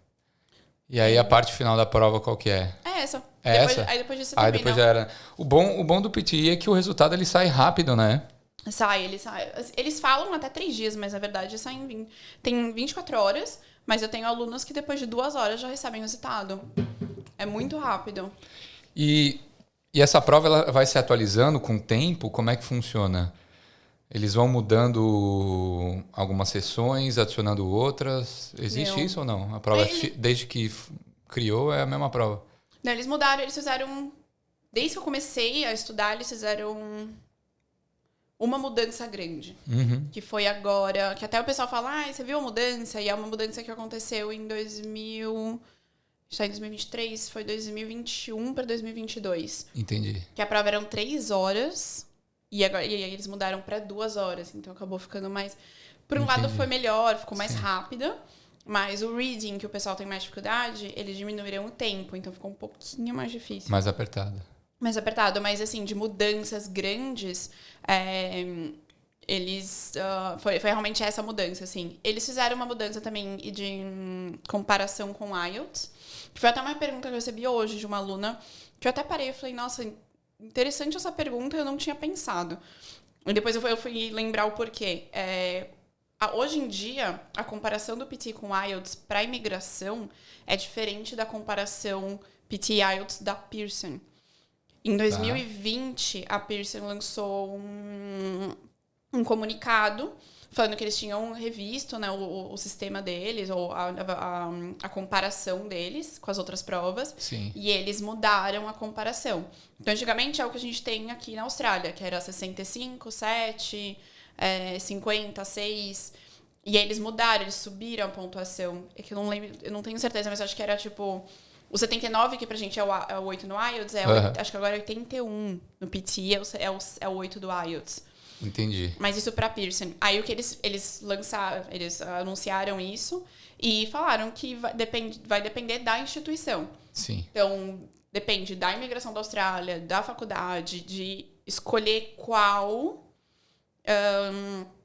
E aí a parte final da prova qual que é? É essa. Aí depois disso Aí depois já era. O bom do PTE é que o resultado ele sai rápido, né? Ele sai. Eles falam até 3 dias, mas na verdade tem 24 horas, mas eu tenho alunos que depois de 2 horas já recebem o resultado. É muito rápido. E essa prova ela vai se atualizando com o tempo? Como é que funciona? Eles vão mudando algumas sessões, adicionando outras? Existe isso ou não? A prova, desde que criou, é a mesma prova? Não, eles mudaram, eles fizeram... Desde que eu comecei a estudar, eles fizeram uma mudança grande. Que foi agora... Que até o pessoal fala, você viu a mudança? E é uma mudança que aconteceu em 2000... Está em 2023, foi 2021 para 2022. Entendi. Que a prova eram 3 horas... E aí eles mudaram para 2 horas. Então acabou ficando mais... Por um lado foi melhor, ficou mais rápida. Mas o reading, que o pessoal tem mais dificuldade, eles diminuíram o tempo. Então ficou um pouquinho mais difícil. Mais apertado. Mais apertado. Mas assim, de mudanças grandes, eles... foi realmente essa mudança, assim. Eles fizeram uma mudança também de comparação com o IELTS. Que foi até uma pergunta que eu recebi hoje de uma aluna. Que eu até parei e falei, nossa... Interessante essa pergunta, eu não tinha pensado. E depois eu fui lembrar o porquê. Hoje em dia, a comparação do PT com o IELTS para imigração é diferente da comparação PT e IELTS da Pearson. Em 2020, a Pearson lançou um comunicado falando que eles tinham revisto, né, o sistema deles, ou a comparação deles com as outras provas. Sim. E eles mudaram a comparação. Então, antigamente é o que a gente tem aqui na Austrália, que era 65, 7, 50, 6. E aí eles mudaram, eles subiram a pontuação. É que eu não lembro, eu não tenho certeza, mas acho que era tipo... O 79, que pra gente é o 8 no IELTS, acho que agora é 81 no PTE, é o 8 do IELTS. Entendi. Mas isso pra Pearson. Aí o que eles lançaram, eles anunciaram isso e falaram que vai depender da instituição. Sim. Então, depende da imigração da Austrália, da faculdade, de escolher qual...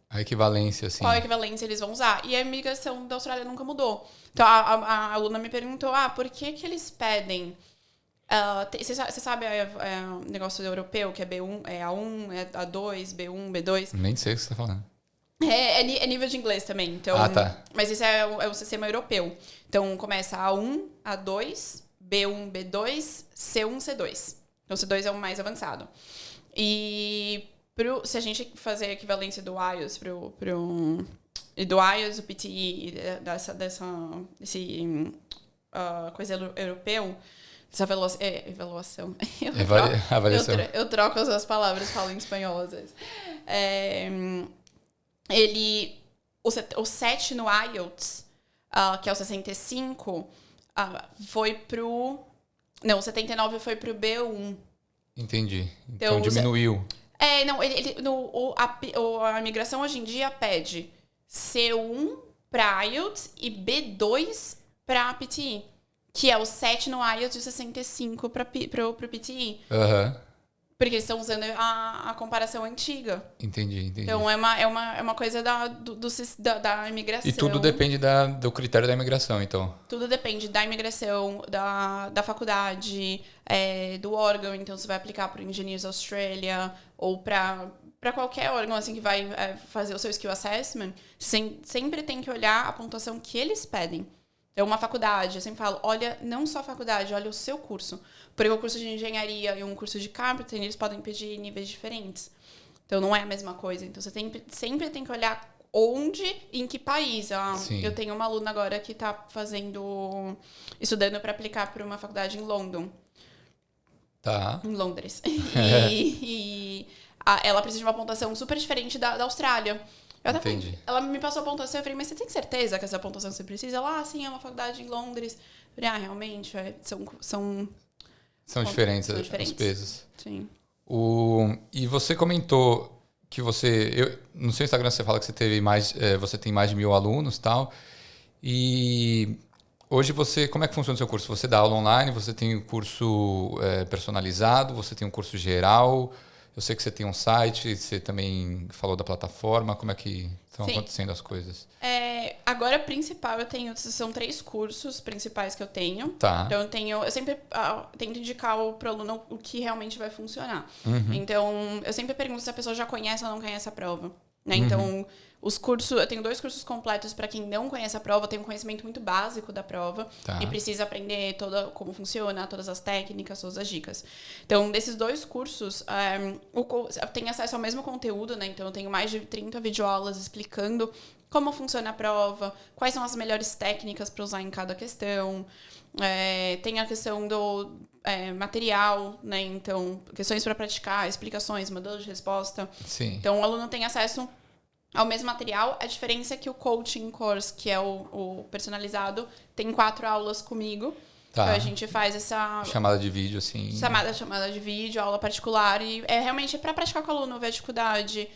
A equivalência, assim. Qual equivalência eles vão usar. E a imigração da Austrália nunca mudou. Então, a aluna me perguntou, por que eles pedem... Você sabe o negócio europeu, que é B1, é A1, é A2, B1, B2? Nem sei o que você tá falando. É nível de inglês também. Então, tá. Mas esse é o sistema europeu. Então, começa A1, A2, B1, B2, C1, C2. Então, C2 é o mais avançado. E... se a gente fazer a equivalência do IELTS e do IELTS, do PTE, desse coisa europeu, essa avaliação. Avaliação. Eu troco as palavras, falo em espanhol às vezes. O 7 no IELTS, que é o 65, foi pro... Não, o 79 foi pro B1. Entendi. Então diminuiu. A imigração hoje em dia pede C1 para IELTS e B2 para PTE, que é o 7 no IELTS e o 65 pro PTE. Porque eles estão usando a comparação antiga. Entendi. Então, é uma coisa da imigração. E tudo depende do critério da imigração, então? Tudo depende da imigração, da faculdade, do órgão. Então, você vai aplicar para o Engineers Australia ou para qualquer órgão assim, que vai fazer o seu Skill Assessment. Sempre tem que olhar a pontuação que eles pedem. Então, uma faculdade, eu sempre falo, olha, não só a faculdade, olha o seu curso. Porque o curso de engenharia e um curso de carpentry, eles podem pedir níveis diferentes. Então, não é a mesma coisa. Então, você sempre tem que olhar onde e em que país. Eu tenho uma aluna agora que está estudando para aplicar para uma faculdade em London. Tá. Em Londres. E ela precisa de uma pontuação super diferente da Austrália. Ela me passou a pontuação, eu falei, mas você tem certeza que essa pontuação você precisa? Ela, sim, é uma faculdade em Londres. Eu falei, realmente, são diferentes os pesos. Sim. E você comentou que no seu Instagram você fala que você teve você tem mais de 1.000 alunos e tal. E hoje como é que funciona o seu curso? Você dá aula online, você tem um curso personalizado, você tem um curso geral... Eu sei que você tem um site, você também falou da plataforma. Como é que estão acontecendo as coisas? Agora, principal, são 3 cursos principais que eu tenho. Tá. Então, eu sempre tento indicar pro aluno o que realmente vai funcionar. Então, eu sempre pergunto se a pessoa já conhece ou não conhece a prova. Né? Então, eu tenho 2 cursos completos para quem não conhece a prova, tem um conhecimento muito básico da prova e precisa aprender como funciona, todas as técnicas, todas as dicas. Então, desses 2 cursos, eu tenho acesso ao mesmo conteúdo, né? Então, eu tenho mais de 30 videoaulas explicando como funciona a prova, quais são as melhores técnicas para usar em cada questão. Tem a questão do material, né? Então, questões para praticar, explicações, modelos de resposta. Sim. Então, o aluno tem acesso ao mesmo material. A diferença é que o coaching course, que é o personalizado, tem 4 aulas comigo. Tá. Então, a gente faz essa... chamada de vídeo, assim. Chamada de vídeo, aula particular. E realmente para praticar com o aluno, ver a dificuldade,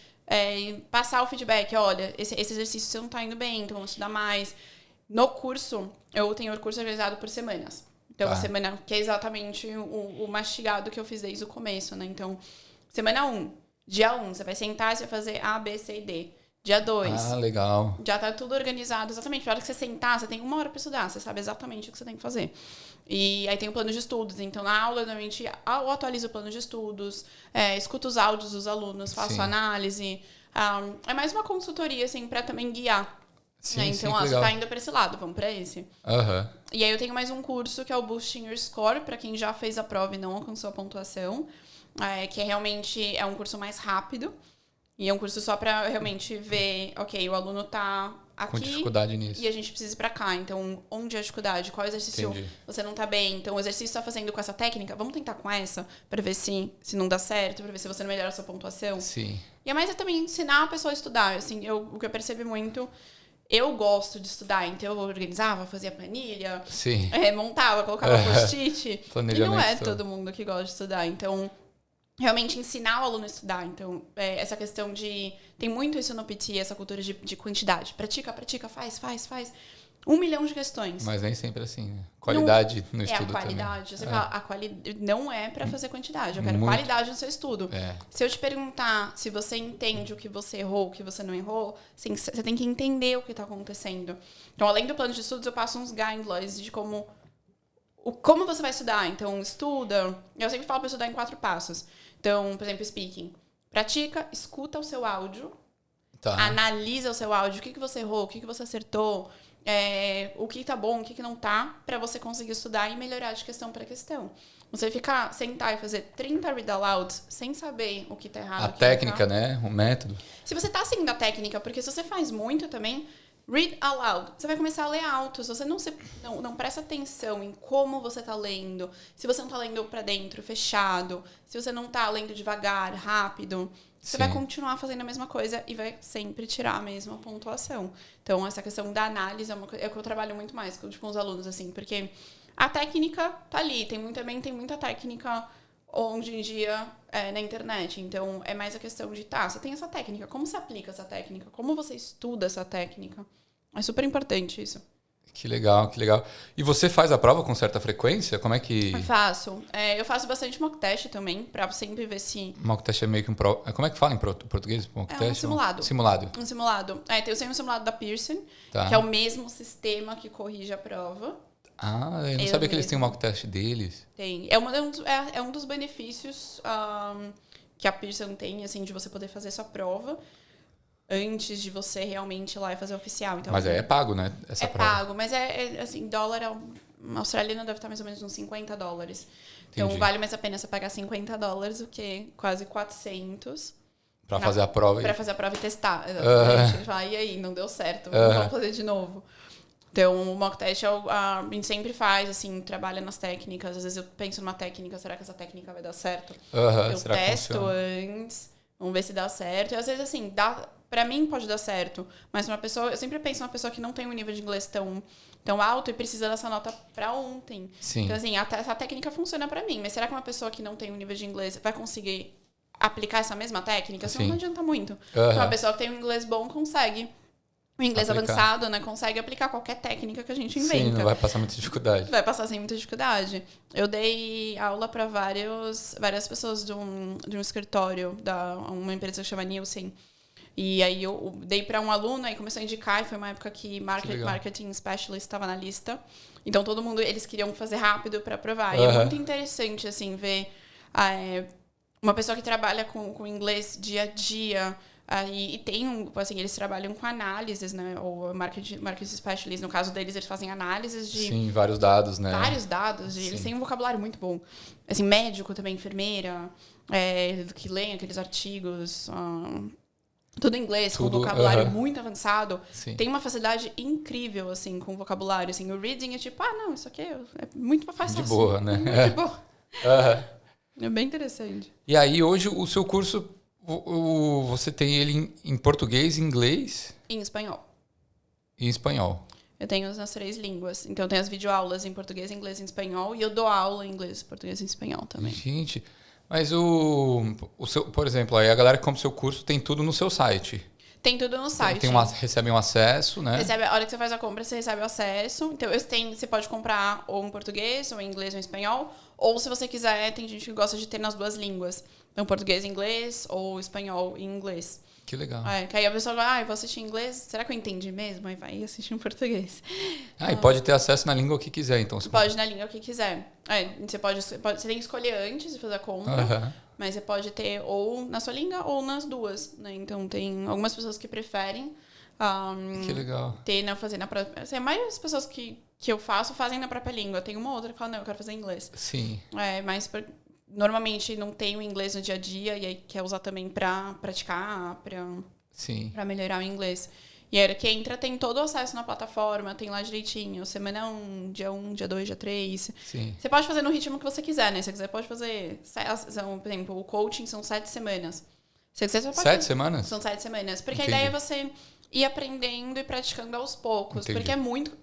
passar o feedback. Olha, esse exercício você não está indo bem, então vamos estudar mais. No curso, eu tenho o curso organizado por semanas. Então, semana que é exatamente o mastigado que eu fiz desde o começo, né? Então, semana 1, dia 1, você vai sentar e você vai fazer A, B, C e D. Dia 2. Legal. Já tá tudo organizado exatamente. Na hora que você sentar, você tem 1 hora para estudar. Você sabe exatamente o que você tem que fazer. E aí tem o plano de estudos. Então, na aula, normalmente, eu atualizo o plano de estudos, escuto os áudios dos alunos, faço análise. É mais uma consultoria, assim, para também guiar. Sim, né? Então, você tá indo para esse lado, vamos para esse. E aí eu tenho mais um curso que é o Boosting Your Score, para quem já fez a prova e não alcançou a pontuação, que realmente é um curso mais rápido. E é um curso só pra realmente ver, ok, o aluno tá aqui. Com dificuldade nisso. E a gente precisa ir pra cá. Então, onde é a dificuldade? Qual exercício você não tá bem? Então, o exercício tá fazendo com essa técnica, vamos tentar com essa, pra ver se não dá certo, pra ver se você não melhora a sua pontuação. Sim. E é mais também ensinar a pessoa a estudar. Assim, o que eu percebi muito, eu gosto de estudar, então eu organizava, fazia planilha, Sim. Montava, colocava post-it. E não é todo mundo que gosta de estudar. Então, realmente ensinar o aluno a estudar. Então, essa questão de... Tem muito isso no PT, essa cultura de quantidade. Pratica, faz. 1 milhão de questões. Mas nem sempre assim, né? Qualidade no estudo também. É a qualidade. Você fala, a qualidade não é pra fazer quantidade. Eu quero qualidade no seu estudo. Se eu te perguntar se você entende o que você errou, o que você não errou, você tem que entender o que tá acontecendo. Então, além do plano de estudos, eu passo uns guidelines de como você vai estudar. Então, estuda. Eu sempre falo pra estudar em 4 passos. Então, por exemplo, speaking. Pratica, escuta o seu áudio. Analisa o seu áudio. O que você errou, o que você acertou. O que tá bom, o que não tá. Pra você conseguir estudar e melhorar de questão pra questão. Você sentar e fazer 30 read alouds sem saber o que tá errado. A técnica, né? O método. Se você tá seguindo a técnica, porque se você faz muito também... Read aloud. Você vai começar a ler alto. Se você não presta atenção em como você está lendo, se você não está lendo para dentro, fechado, se você não está lendo devagar, rápido, você vai continuar fazendo a mesma coisa e vai sempre tirar a mesma pontuação. Então, essa questão da análise é o que eu trabalho muito mais com os alunos, assim, porque a técnica tá ali. Tem muita técnica hoje em dia na internet. Então, é mais a questão de, você tem essa técnica. Como você aplica essa técnica? Como você estuda essa técnica? É super importante isso. Que legal. E você faz a prova com certa frequência? Como é que... Eu faço. Eu faço bastante mock test também, pra sempre ver se... Mock test é meio que como é que fala em português? Mock test? Um simulado. Simulado. Um simulado. Eu tenho um simulado da Pearson, que é o mesmo sistema que corrige a prova. Eu não sabia que eles têm um mock test deles. Tem. É um dos benefícios que a Pearson tem, assim, de você poder fazer sua prova antes de você realmente ir lá e fazer oficial. Então, mas é pago, né? Essa prova. É pago, mas assim, dólar australiano deve estar mais ou menos uns $50. Então, Entendi. vale mais a pena você pagar $50 do que quase 400. Pra fazer a prova. Pra fazer a prova e testar, exatamente. Falar, e aí, não deu certo, vamos fazer de novo. Então, o mock test a gente sempre faz, assim, trabalha nas técnicas. Às vezes eu penso numa técnica, será que essa técnica vai dar certo? Eu testo antes, vamos ver se dá certo. E às vezes, assim, pra mim pode dar certo, mas eu sempre penso numa pessoa que não tem um nível de inglês tão alto e precisa dessa nota pra ontem. Sim. Então, assim, essa técnica funciona pra mim, mas será que uma pessoa que não tem um nível de inglês vai conseguir aplicar essa mesma técnica? Senão não adianta muito. Uma pessoa que tem um inglês bom consegue. O inglês avançado, né? Consegue aplicar qualquer técnica que a gente inventa. Sim, não vai passar muita dificuldade. Vai passar sem muita dificuldade. Eu dei aula para várias pessoas de um escritório, uma empresa que chama Nielsen. E aí eu dei para um aluno, aí começou a indicar, e foi uma época que Marketing Specialist estava na lista. Então todo mundo, eles queriam fazer rápido para aprovar. E é muito interessante, assim, ver uma pessoa que trabalha com inglês dia a dia. E tem assim, eles trabalham com análises, né? Ou marketing specialist, no caso deles, eles fazem análises de... Sim, vários dados, né? Vários dados. Eles têm um vocabulário muito bom. Assim, médico também, enfermeira, que leem aqueles artigos... tudo em inglês, com vocabulário muito avançado. Sim. Tem uma facilidade incrível, assim, com o vocabulário. Assim, o reading é tipo, não, isso aqui é muito fácil. De boa, né? Muito de boa. É bem interessante. E aí, hoje, o seu curso, você tem ele em português, inglês? Em espanhol. E em espanhol. Eu tenho nas 3 línguas. Então, eu tenho as videoaulas em português, inglês e espanhol. E eu dou aula em inglês, português e espanhol também. Gente... Mas o seu, por exemplo, aí a galera que compra o seu curso tem tudo no seu site. Tem tudo no site. Recebe um acesso, né? A hora que você faz a compra, você recebe o acesso. Então, você pode comprar ou em português, ou em inglês ou em espanhol. Ou, se você quiser, tem gente que gosta de ter nas 2 línguas. Então, português e inglês, ou espanhol e inglês. Que legal. Que aí a pessoa vai, eu vou assistir em inglês, será que eu entendi mesmo? Aí vai assistir em português. E pode ter acesso na língua que quiser, então. Pode na língua que quiser. Você tem que escolher antes de fazer a compra, mas você pode ter ou na sua língua ou nas 2, né? Então, tem algumas pessoas que preferem que legal. Fazer na própria... Assim, a maioria das pessoas que eu faço fazem na própria língua. Tem uma outra que fala, não, eu quero fazer em inglês. Sim. Mas normalmente não tem o inglês no dia a dia e aí quer usar também para praticar, para melhorar o inglês. E aí, que entra, tem todo o acesso na plataforma, tem lá direitinho, semana 1, dia 1, dia 2, dia 3. Sim. Você pode fazer no ritmo que você quiser, né? Se você quiser, pode fazer, por exemplo, o coaching são 7 semanas. Se você quiser, você pode 7 semanas? São 7 semanas. Porque Entendi. a ideia é você ir aprendendo e praticando aos poucos. Entendi. Porque é muito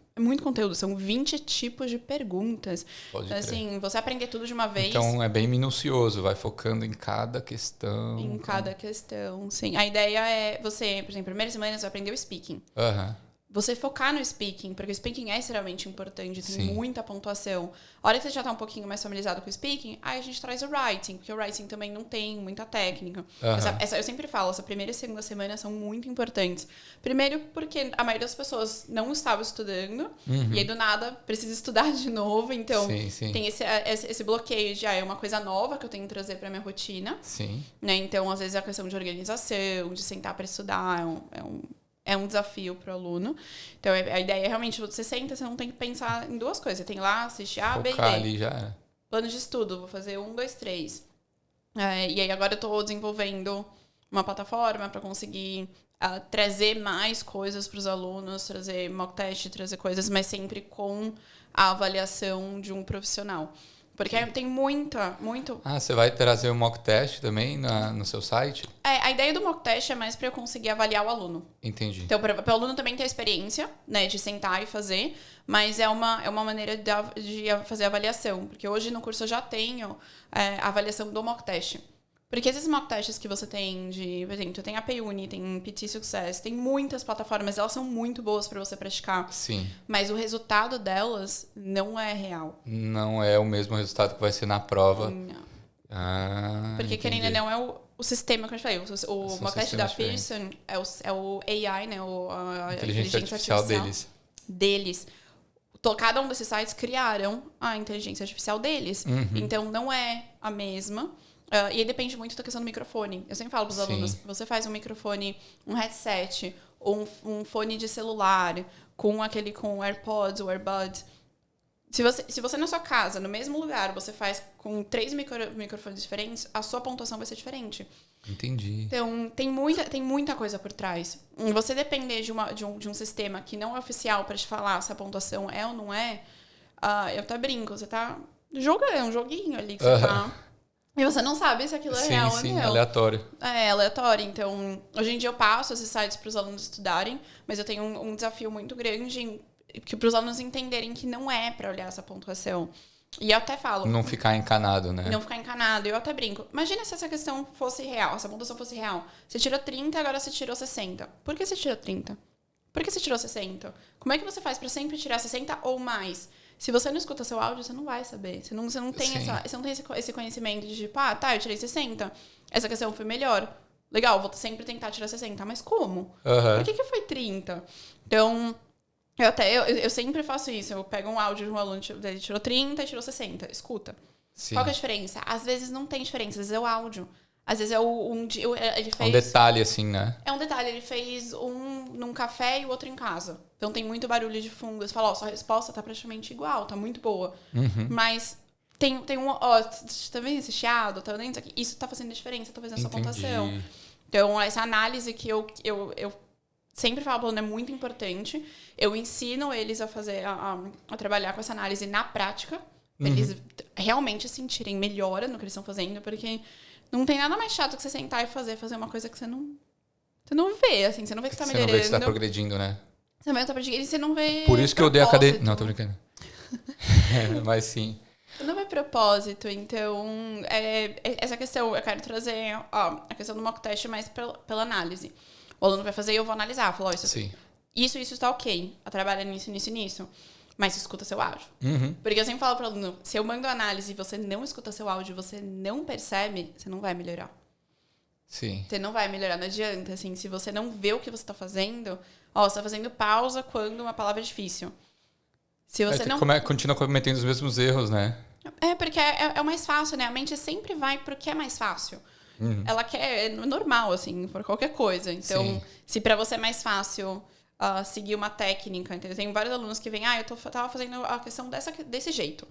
conteúdo, são 20 tipos de perguntas. Pode então, crer. assim, você aprender tudo de uma vez. Então é bem minucioso, vai focando em cada questão. Em cada questão, sim. A ideia é você, por exemplo, primeira semana você vai aprender o speaking. Aham. Você focar no speaking, porque o speaking é extremamente importante, tem Sim. muita pontuação. A hora que você já tá um pouquinho mais familiarizado com o speaking, aí a gente traz o writing, porque o writing também não tem muita técnica. Eu sempre falo, essa primeira e segunda semana são muito importantes. Primeiro, porque a maioria das pessoas não estava estudando, e aí do nada precisa estudar de novo, então Sim. tem esse bloqueio de é uma coisa nova que eu tenho que trazer para minha rotina. Sim. Né? Então, às vezes, é a questão de organização, de sentar para estudar, é um desafio para o aluno. Então, a ideia é realmente, você senta, você não tem que pensar em duas coisas. Você tem lá, assistir A, B e D. Focar ali já era. Plano de estudo, vou fazer 1, 2, 3. E aí, agora eu estou desenvolvendo uma plataforma para conseguir trazer mais coisas para os alunos, trazer mock test, trazer coisas, mas sempre com a avaliação de um profissional. Porque tem muito... Você vai trazer o mock test também no seu site? A ideia do mock test é mais para eu conseguir avaliar o aluno. Entendi. Então, para o aluno também ter a experiência, né, de sentar e fazer, mas é uma maneira de fazer a avaliação. Porque hoje no curso eu já tenho a avaliação do mock test. Porque esses mock tests que você tem por exemplo, tem a PayUni, tem PT Success, tem muitas plataformas, elas são muito boas para você praticar. Sim. Mas o resultado delas não é real. Não é o mesmo resultado que vai ser na prova. Não. entendi. Porque querendo ou não, é o sistema que eu te falei. O mock test da Pearson é o AI, né? A inteligência artificial deles. Cada um desses sites criaram a inteligência artificial deles. Então, não é a mesma. E aí depende muito da questão do microfone. Eu sempre falo para os alunos, você faz um microfone, um headset, ou um fone de celular, com AirPods ou AirBuds. Se você na sua casa, no mesmo lugar, você faz com 3 microfones diferentes, a sua pontuação vai ser diferente. Entendi. Então, tem muita coisa por trás. Você depender de um sistema que não é oficial para te falar se a pontuação é ou não é, eu até brinco, você tá jogando, é um joguinho ali que você tá... E você não sabe se aquilo é real ou não. Aleatório. É aleatório. Então, hoje em dia eu passo esses sites para os alunos estudarem, mas eu tenho um desafio muito grande para os alunos entenderem que não é para olhar essa pontuação. E eu até falo... Não ficar encanado, né? Não ficar encanado. Eu até brinco. Imagina se essa questão fosse real, se a pontuação fosse real. Você tirou 30, agora você tirou 60. Por que você tirou 30? Por que você tirou 60? Como é que você faz para sempre tirar 60 ou mais? Se você não escuta seu áudio, você não vai saber. Você não tem, esse conhecimento de tipo, eu tirei 60. Essa questão foi melhor. Legal, vou sempre tentar tirar 60. Mas como? Por que foi 30? Então, eu sempre faço isso. Eu pego um áudio de um aluno, ele tirou 30 e tirou 60. Escuta. Sim. Qual que é a diferença? Às vezes não tem diferença. Às vezes é o áudio. Às vezes ele fez... É um detalhe, assim, né? É um detalhe. Ele fez um num café e o outro em casa. Então tem muito barulho de fundo. Você fala, sua resposta tá praticamente igual, tá muito boa. Mas tem um... tá vendo esse chiado? Tá vendo isso aqui? Isso tá fazendo diferença, tá fazendo a sua pontuação. Então, essa análise que eu sempre falo pro aluno é muito importante. Eu ensino eles a fazer, a trabalhar com essa análise na prática. Pra eles realmente sentirem melhora no que eles estão fazendo, porque... Não tem nada mais chato que você sentar e fazer uma coisa que você não vê, assim. Você não vê que você tá melhorando. Você não vê que você tá progredindo, né? Você não vê que tá progredindo e você não vê Por isso que eu odeio a academia. Não, tô brincando. Mas sim. Você não vê propósito. Então, essa questão, eu quero trazer a questão do mock test mais pela análise. O aluno vai fazer e eu vou analisar. Falar, isso está ok. Trabalha nisso. Mas escuta seu áudio. Porque eu sempre falo para o aluno, se eu mando análise e você não escuta seu áudio, você não percebe, você não vai melhorar. Sim. Você não vai melhorar, não adianta. Assim, se você não vê o que você está fazendo, você está fazendo pausa quando uma palavra é difícil. Se você não... Continua cometendo os mesmos erros, né? Porque é o mais fácil, né? A mente sempre vai pro que é mais fácil. Ela quer, é normal, assim, por qualquer coisa. Então, se para você é mais fácil... seguir uma técnica, entendeu? Tem vários alunos que vêm, eu tava fazendo a questão desse jeito.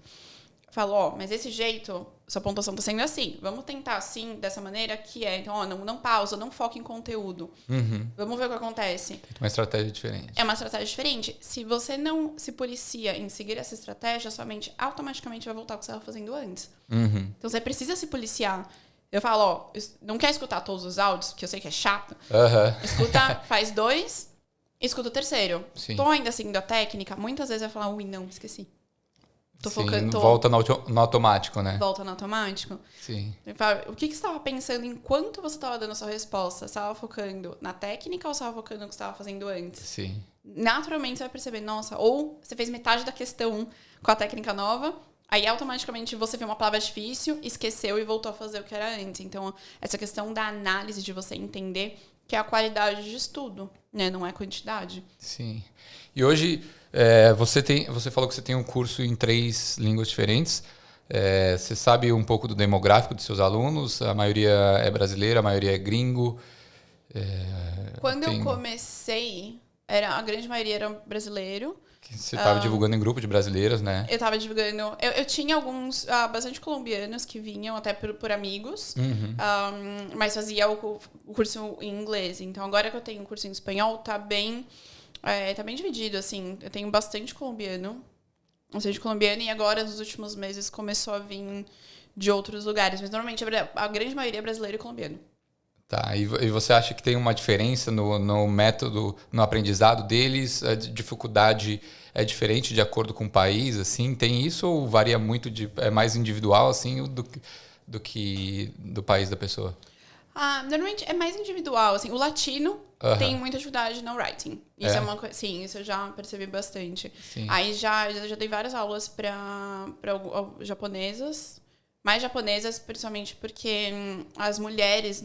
falo, ó, mas esse jeito, sua pontuação tá sendo assim. Vamos tentar assim, dessa maneira que é. Então, ó, não pausa, não foca em conteúdo. Vamos ver o que acontece. Tem uma estratégia diferente. É uma estratégia diferente. Se você não se policia em seguir essa estratégia, sua mente automaticamente vai voltar ao que você estava fazendo antes. Então, você precisa se policiar. Eu falo, ó, não quer escutar todos os áudios, que eu sei que é chato. Escuta, faz 2, escuta o terceiro. Sim. Tô ainda seguindo a técnica, muitas vezes vai falar, ui, não, esqueci. Tô Sim, focando. volta no automático, né? Volta no automático. Sim. O que você estava pensando enquanto você estava dando a sua resposta? Você estava focando na técnica ou você estava focando no que você estava fazendo antes? Sim. Naturalmente você vai perceber, nossa, ou você fez metade da questão com a técnica nova, aí automaticamente você viu uma palavra difícil, esqueceu e voltou a fazer o que era antes. Então, essa questão da análise, de você entender que é a qualidade de estudo, né? Não é quantidade. Sim. E hoje, você falou que você tem um curso em 3 línguas diferentes. Você sabe um pouco do demográfico dos seus alunos? A maioria é brasileira, a maioria é gringo? Quando eu comecei, a grande maioria era brasileiro. Você estava divulgando em grupo de brasileiras, né? Eu estava divulgando. Eu tinha alguns, bastante colombianos que vinham até por amigos, mas fazia o curso em inglês. Então, agora que eu tenho um curso em espanhol, tá bem dividido, assim. Eu tenho bastante colombiano, e agora, nos últimos meses, começou a vir de outros lugares. Mas, normalmente, a grande maioria é brasileiro e colombiano. Tá, e você acha que tem uma diferença no método, no aprendizado deles? A dificuldade é diferente de acordo com o país, assim? Tem isso ou varia muito, é mais individual, assim, do que do país da pessoa? Normalmente é mais individual, assim. O latino tem muita dificuldade no writing. Isso é uma coisa, sim, isso eu já percebi bastante. Sim. Aí já dei várias aulas para japonesas. Mais japonesas, principalmente porque as mulheres,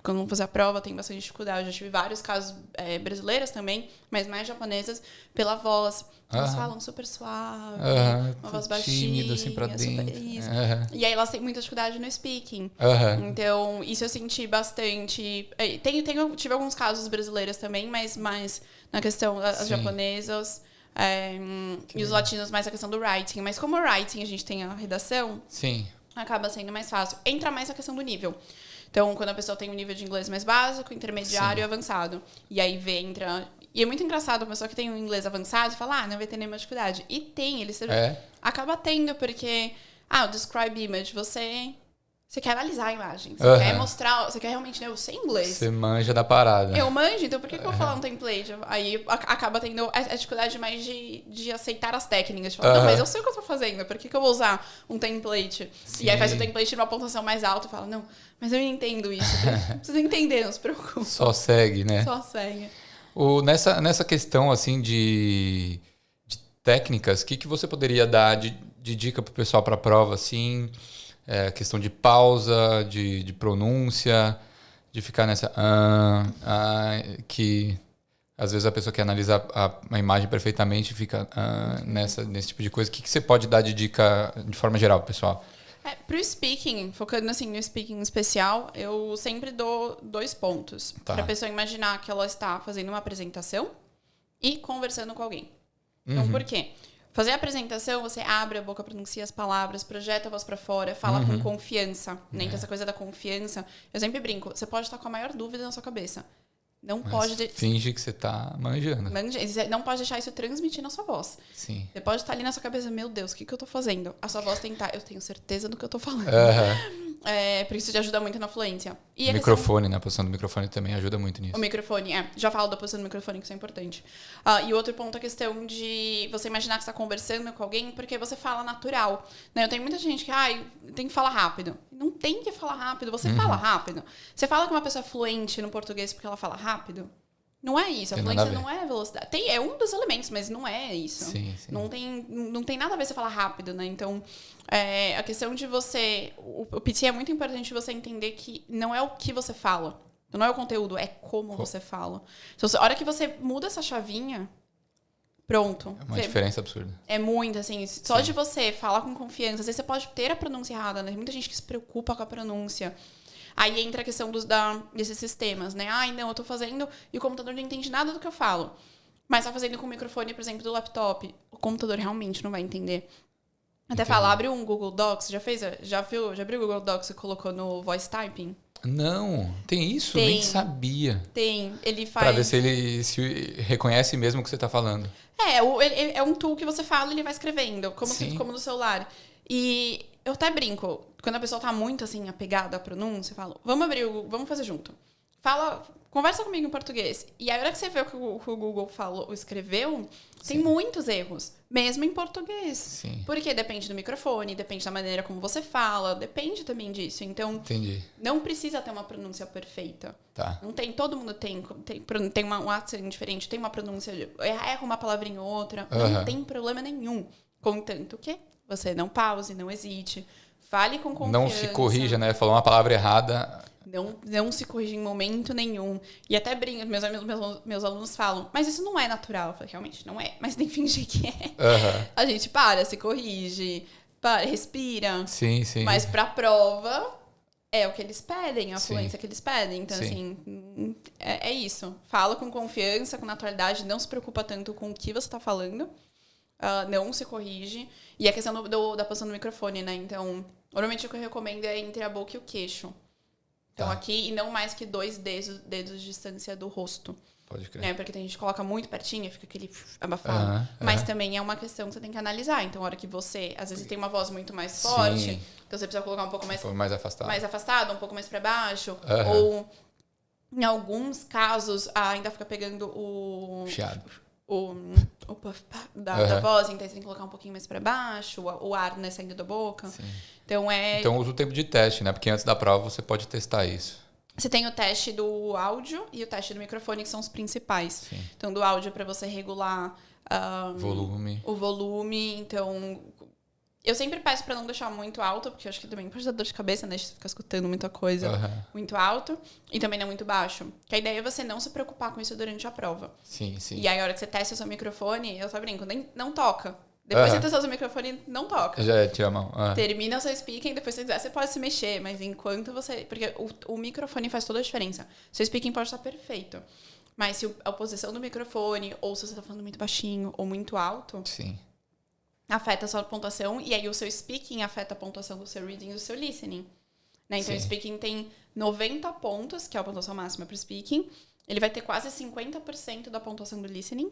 quando vão fazer a prova, tem bastante dificuldade. Eu já tive vários casos brasileiras também, mas mais japonesas, pela voz. Elas falam super suave, uma voz baixinha. Tímido, assim, pra dentro. Isso. E aí elas têm muita dificuldade no speaking. Então, isso eu senti bastante. Tive alguns casos brasileiros também, mas mais na questão das japonesas. E os latinos mais a questão do writing. Mas como o writing a gente tem a redação, sim, acaba sendo mais fácil. Entra mais a questão do nível. Então, quando a pessoa tem um nível de inglês mais básico, intermediário e avançado. E aí entra... E é muito engraçado a pessoa que tem um inglês avançado e fala, não vai ter nenhuma dificuldade. E tem, acaba tendo, porque... o describe image, você quer analisar a imagem. Você quer mostrar... Você quer realmente, eu sei inglês. Você manja da parada. Eu manjo, então por que eu vou falar um template? Aí acaba tendo a dificuldade mais de aceitar as técnicas. De falar, não, mas eu sei o que eu tô fazendo. Por que eu vou usar um template? Sim. E aí faz o template numa pontuação mais alta e fala, não, mas eu entendo isso. Precisa entender, não se preocupe. Só segue, né? Só segue. Nessa questão, assim, de técnicas, o que você poderia dar de dica pro pessoal para a prova, assim... questão de pausa, de pronúncia, de ficar nessa... que às vezes a pessoa quer analisar a imagem perfeitamente e fica nesse tipo de coisa. O que você pode dar de dica de forma geral, pessoal? Pro speaking, focando assim no speaking especial, eu sempre dou 2 pontos. Para a pessoa imaginar que ela está fazendo uma apresentação e conversando com alguém. Então, por quê? Fazer a apresentação, você abre a boca, pronuncia as palavras, projeta a voz pra fora, fala com confiança. Né? Então, essa coisa da confiança, eu sempre brinco, você pode estar com a maior dúvida na sua cabeça. Não pode... Finge que você tá manjando. Você não pode deixar isso transmitir na sua voz. Sim. Você pode estar ali na sua cabeça, meu Deus, o que eu tô fazendo? A sua voz tem que estar, eu tenho certeza do que eu tô falando. Por isso te ajuda muito na fluência. E o microfone, né? A posição do microfone também ajuda muito nisso. O microfone, já falo da posição do microfone, que isso é importante. E outro ponto é a questão de você imaginar que você está conversando com alguém, porque você fala natural. Né? Eu tenho muita gente que, tem que falar rápido. Não tem que falar rápido, você fala rápido. Você fala que uma pessoa é fluente no português porque ela fala rápido? Não é isso, a fluência não é velocidade. É um dos elementos, mas não é isso. Sim. Não tem nada a ver você falar rápido, né? Então, a questão de você... O PT é muito importante você entender que não é o que você fala. Não é o conteúdo, é como você fala. Então, a hora que você muda essa chavinha, pronto. É uma diferença absurda. É muito, assim. Só de você falar com confiança. Às vezes você pode ter a pronúncia errada, né? Tem muita gente que se preocupa com a pronúncia. Aí entra a questão desses sistemas, né? Não, eu tô fazendo e o computador não entende nada do que eu falo. Mas tá fazendo com o microfone, por exemplo, do laptop. O computador realmente não vai entender. Até fala, abre um Google Docs, já abriu o Google Docs e colocou no voice typing? Não, tem isso? Tem. Nem sabia. Tem, ele faz... Pra ver se ele se reconhece mesmo o que você tá falando. É um tool que você fala e ele vai escrevendo, como no celular. E eu até brinco, quando a pessoa tá muito assim, apegada à pronúncia, eu falo, vamos fazer junto. Conversa comigo em português. E a hora que você vê o que o Google falou, escreveu, tem muitos erros, mesmo em português. Sim. Porque depende do microfone, depende da maneira como você fala, depende também disso. Então, Entendi. não precisa ter uma pronúncia perfeita. Tá. Não tem, todo mundo tem um accent diferente, tem uma pronúncia, erra uma palavrinha ou outra, não tem problema nenhum. Contanto que você não pause, não hesite, fale com confiança. Não se corrija, né? Falou uma palavra errada. Não se corrige em momento nenhum. E até brinco, meus alunos falam, mas isso não é natural. Eu falo, realmente, não é. Mas tem que fingir que é. A gente se corrige, respira. Sim. Mas pra prova, é o que eles pedem, a fluência que eles pedem. Então, assim, é isso. Fala com confiança, com naturalidade, não se preocupa tanto com o que você tá falando. Não se corrige. E a questão da posição do microfone, né? Então, normalmente o que eu recomendo é entre a boca e o queixo. Então, aqui, e não mais que 2 dedos de distância do rosto. Pode crer. Né? Porque tem gente que coloca muito pertinho e fica aquele abafado. Mas também é uma questão que você tem que analisar. Então, a hora que você, às vezes, tem uma voz muito mais forte, então você precisa colocar um pouco mais afastado, um pouco mais para baixo. Ou, em alguns casos, ainda fica pegando o... chiado. O puff da voz, então você tem que colocar um pouquinho mais para baixo, o ar, né, saindo da boca. Sim. Então usa o tempo de teste, né? Porque antes da prova você pode testar isso. Você tem o teste do áudio e o teste do microfone, que são os principais. Sim. Então, do áudio é para você regular o volume. Então, eu sempre peço para não deixar muito alto, porque eu acho que também pode dar dor de cabeça, né? Você ficar escutando muita coisa muito alto. E também não muito baixo. Que a ideia é você não se preocupar com isso durante a prova. Sim. E aí, a hora que você testa o seu microfone, eu só brinco, não toca. Depois que você testar o seu microfone, não toca. Já tira a mão. Termina o seu speaking, depois se quiser, você pode se mexer. Mas enquanto você... Porque o microfone faz toda a diferença. Seu speaking pode estar perfeito. Mas se a posição do microfone, ou se você está falando muito baixinho ou muito alto... Sim. Afeta a sua pontuação. E aí o seu speaking afeta a pontuação do seu reading e do seu listening. Né? Então o speaking tem 90 pontos, que é a pontuação máxima para o speaking. Ele vai ter quase 50% da pontuação do listening.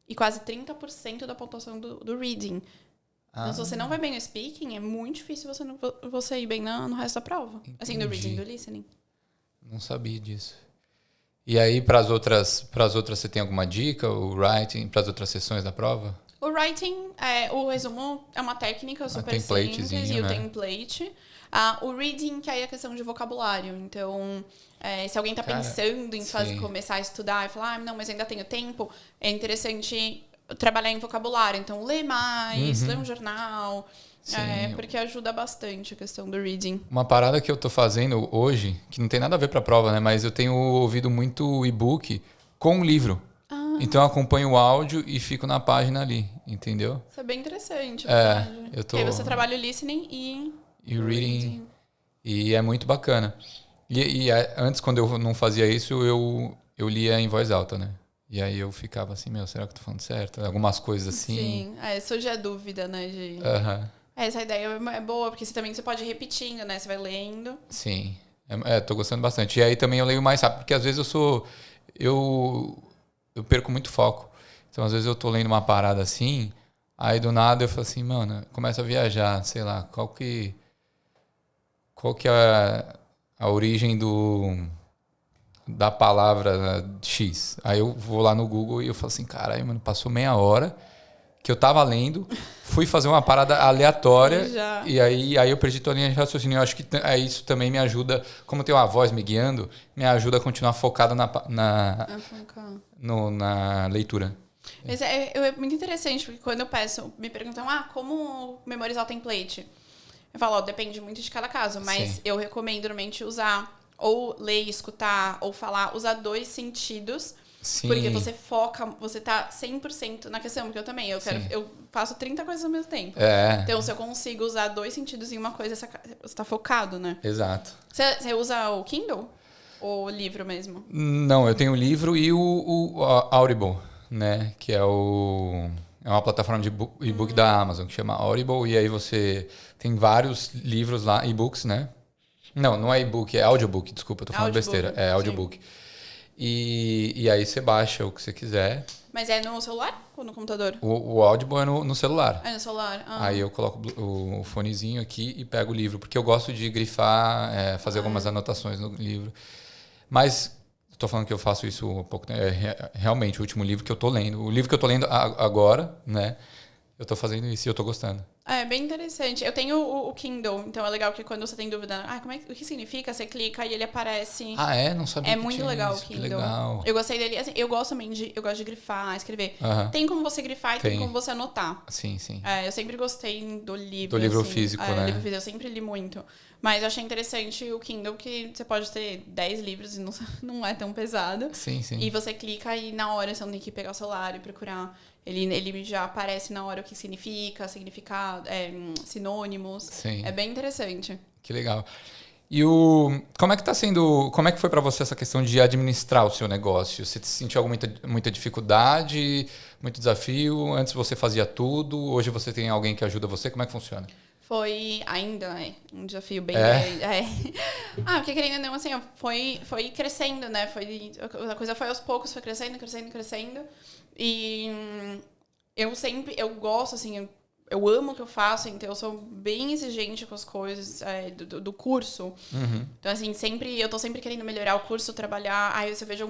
E quase 30% da pontuação do reading. Então, se você não vai bem no speaking, é muito difícil você ir bem no resto da prova. Entendi. Assim, no reading e do listening. Não sabia disso. E aí, para as outras você tem alguma dica? O writing, para as outras sessões da prova? O writing, o resumo, é uma técnica super simples. E o template. O reading, que aí é a questão de vocabulário. Então, se alguém está pensando em começar a estudar e falar, não, mas ainda tenho tempo, é interessante trabalhar em vocabulário. Então, lê mais, lê um jornal, porque ajuda bastante a questão do reading. Uma parada que eu tô fazendo hoje, que não tem nada a ver para a prova, né? Mas eu tenho ouvido muito e-book com livro. Então eu acompanho o áudio e fico na página ali, entendeu? Isso é bem interessante. Eu tô... Porque aí você trabalha o listening e o reading. E é muito bacana. E antes, quando eu não fazia isso, eu lia em voz alta, né? E aí eu ficava assim, será que eu tô falando certo? Algumas coisas assim. Sim, surge a dúvida, né? Essa ideia é boa, porque você pode ir repetindo, né? Você vai lendo. Sim. Tô gostando bastante. E aí também eu leio mais rápido, porque às vezes eu perco muito foco. Então, às vezes eu tô lendo uma parada assim, aí do nada eu falo assim, começa a viajar, sei lá, qual que é a origem da palavra X. Aí eu vou lá no Google e eu falo assim, caralho, passou meia hora que eu tava lendo, fui fazer uma parada aleatória e aí eu perdi toda a linha de raciocínio. Eu acho que isso também me ajuda, como tem uma voz me guiando, me ajuda a continuar focada na leitura. Mas é muito interessante, porque quando me perguntam, como memorizar o template? Eu falo, depende muito de cada caso, mas eu recomendo normalmente usar ou ler e escutar, ou falar, usar 2 sentidos. Sim. Porque você foca, você tá 100% na questão, porque eu também, eu faço 30 coisas ao mesmo tempo. Então, se eu consigo usar 2 sentidos em uma coisa, você tá focado, né? Exato. Você usa o Kindle? Ou o livro mesmo? Não, eu tenho o livro e o Audible, né? Que é é uma plataforma de e-book da Amazon que chama Audible, e aí você tem vários livros lá, e-books, né? Não é e-book, é audiobook, desculpa, eu tô falando Audiobook, besteira. É audiobook. E aí você baixa o que você quiser. Mas é no celular ou no computador? O Audible é no celular. É no celular. Aí eu coloco o fonezinho aqui e pego o livro, porque eu gosto de grifar, fazer algumas anotações no livro. Mas estou falando que eu faço isso um pouco. Realmente, o último livro que eu estou lendo. O livro que eu estou lendo agora, né? Eu estou fazendo isso e eu estou gostando. É bem interessante. Eu tenho o Kindle, então é legal que quando você tem dúvida, o que significa? Você clica e ele aparece. Ah, é? Não sabia. É muito legal isso. o Kindle. Que legal. Eu gostei dele. Assim, eu gosto também eu gosto de grifar, escrever. Tem como você grifar e tem como você anotar. Sim. Eu sempre gostei do livro. Do livro assim. físico, né? Do livro físico, eu sempre li muito. Mas eu achei interessante o Kindle, que você pode ter 10 livros e não é tão pesado. Sim. E você clica e na hora você não tem que pegar o celular e procurar. Ele já aparece na hora o que significa, significado, sinônimos. Sim. É bem interessante. Que legal. E como é que tá sendo, como é que foi para você essa questão de administrar o seu negócio? Você sentiu muita dificuldade, muito desafio? Antes você fazia tudo, hoje você tem alguém que ajuda você? Como é que funciona? Ainda um desafio bem grande. Porque querendo ou não, assim, foi crescendo, né? A coisa foi aos poucos, foi crescendo. E eu gosto, assim, eu amo o que eu faço, então eu sou bem exigente com as coisas do curso. Então, assim, eu tô sempre querendo melhorar o curso, trabalhar. Aí se eu vejo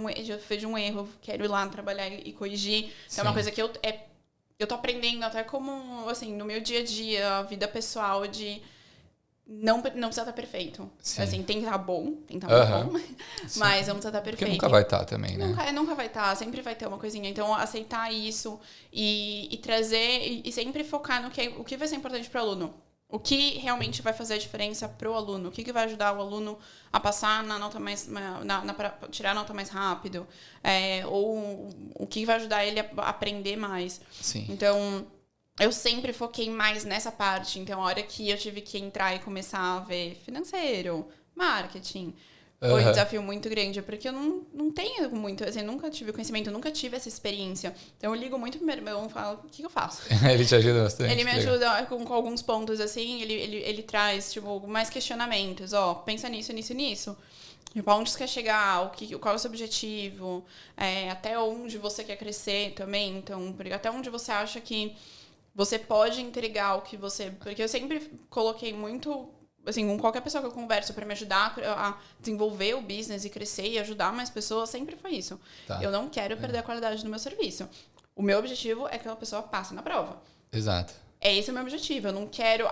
um erro, quero ir lá trabalhar e corrigir. Então, é uma coisa que eu tô aprendendo até como, assim, no meu dia a dia, a vida pessoal, de não precisa estar perfeito. Sim. Assim, tem que estar bom, bom, mas não precisa estar perfeito. Porque nunca vai estar também, né? Nunca vai estar, sempre vai ter uma coisinha. Então, aceitar isso e trazer, e sempre focar o que vai ser importante para o aluno. O que realmente vai fazer a diferença para o aluno? O que vai ajudar o aluno a passar na nota tirar a nota mais rápido? Ou o que vai ajudar ele a aprender mais? Sim. Então, eu sempre foquei mais nessa parte. Então, a hora que eu tive que entrar e começar a ver financeiro, marketing, foi um desafio muito grande, porque eu não tenho muito, assim, nunca tive conhecimento, nunca tive essa experiência. Então, eu ligo muito pro meu irmão e falo, o que eu faço? Ele te ajuda bastante. Ele me ajuda com alguns pontos, assim, ele traz, tipo, mais questionamentos. Pensa nisso. Tipo, aonde você quer chegar, qual é o seu objetivo, até onde você quer crescer também. Então, até onde você acha que você pode entregar o que você... Porque eu sempre coloquei muito... Assim, com qualquer pessoa que eu converso para me ajudar a desenvolver o business e crescer e ajudar mais pessoas, sempre foi isso. Tá. Eu não quero perder a qualidade do meu serviço. O meu objetivo é que aquela pessoa passe na prova. Exato. Esse é o meu objetivo. Eu não quero...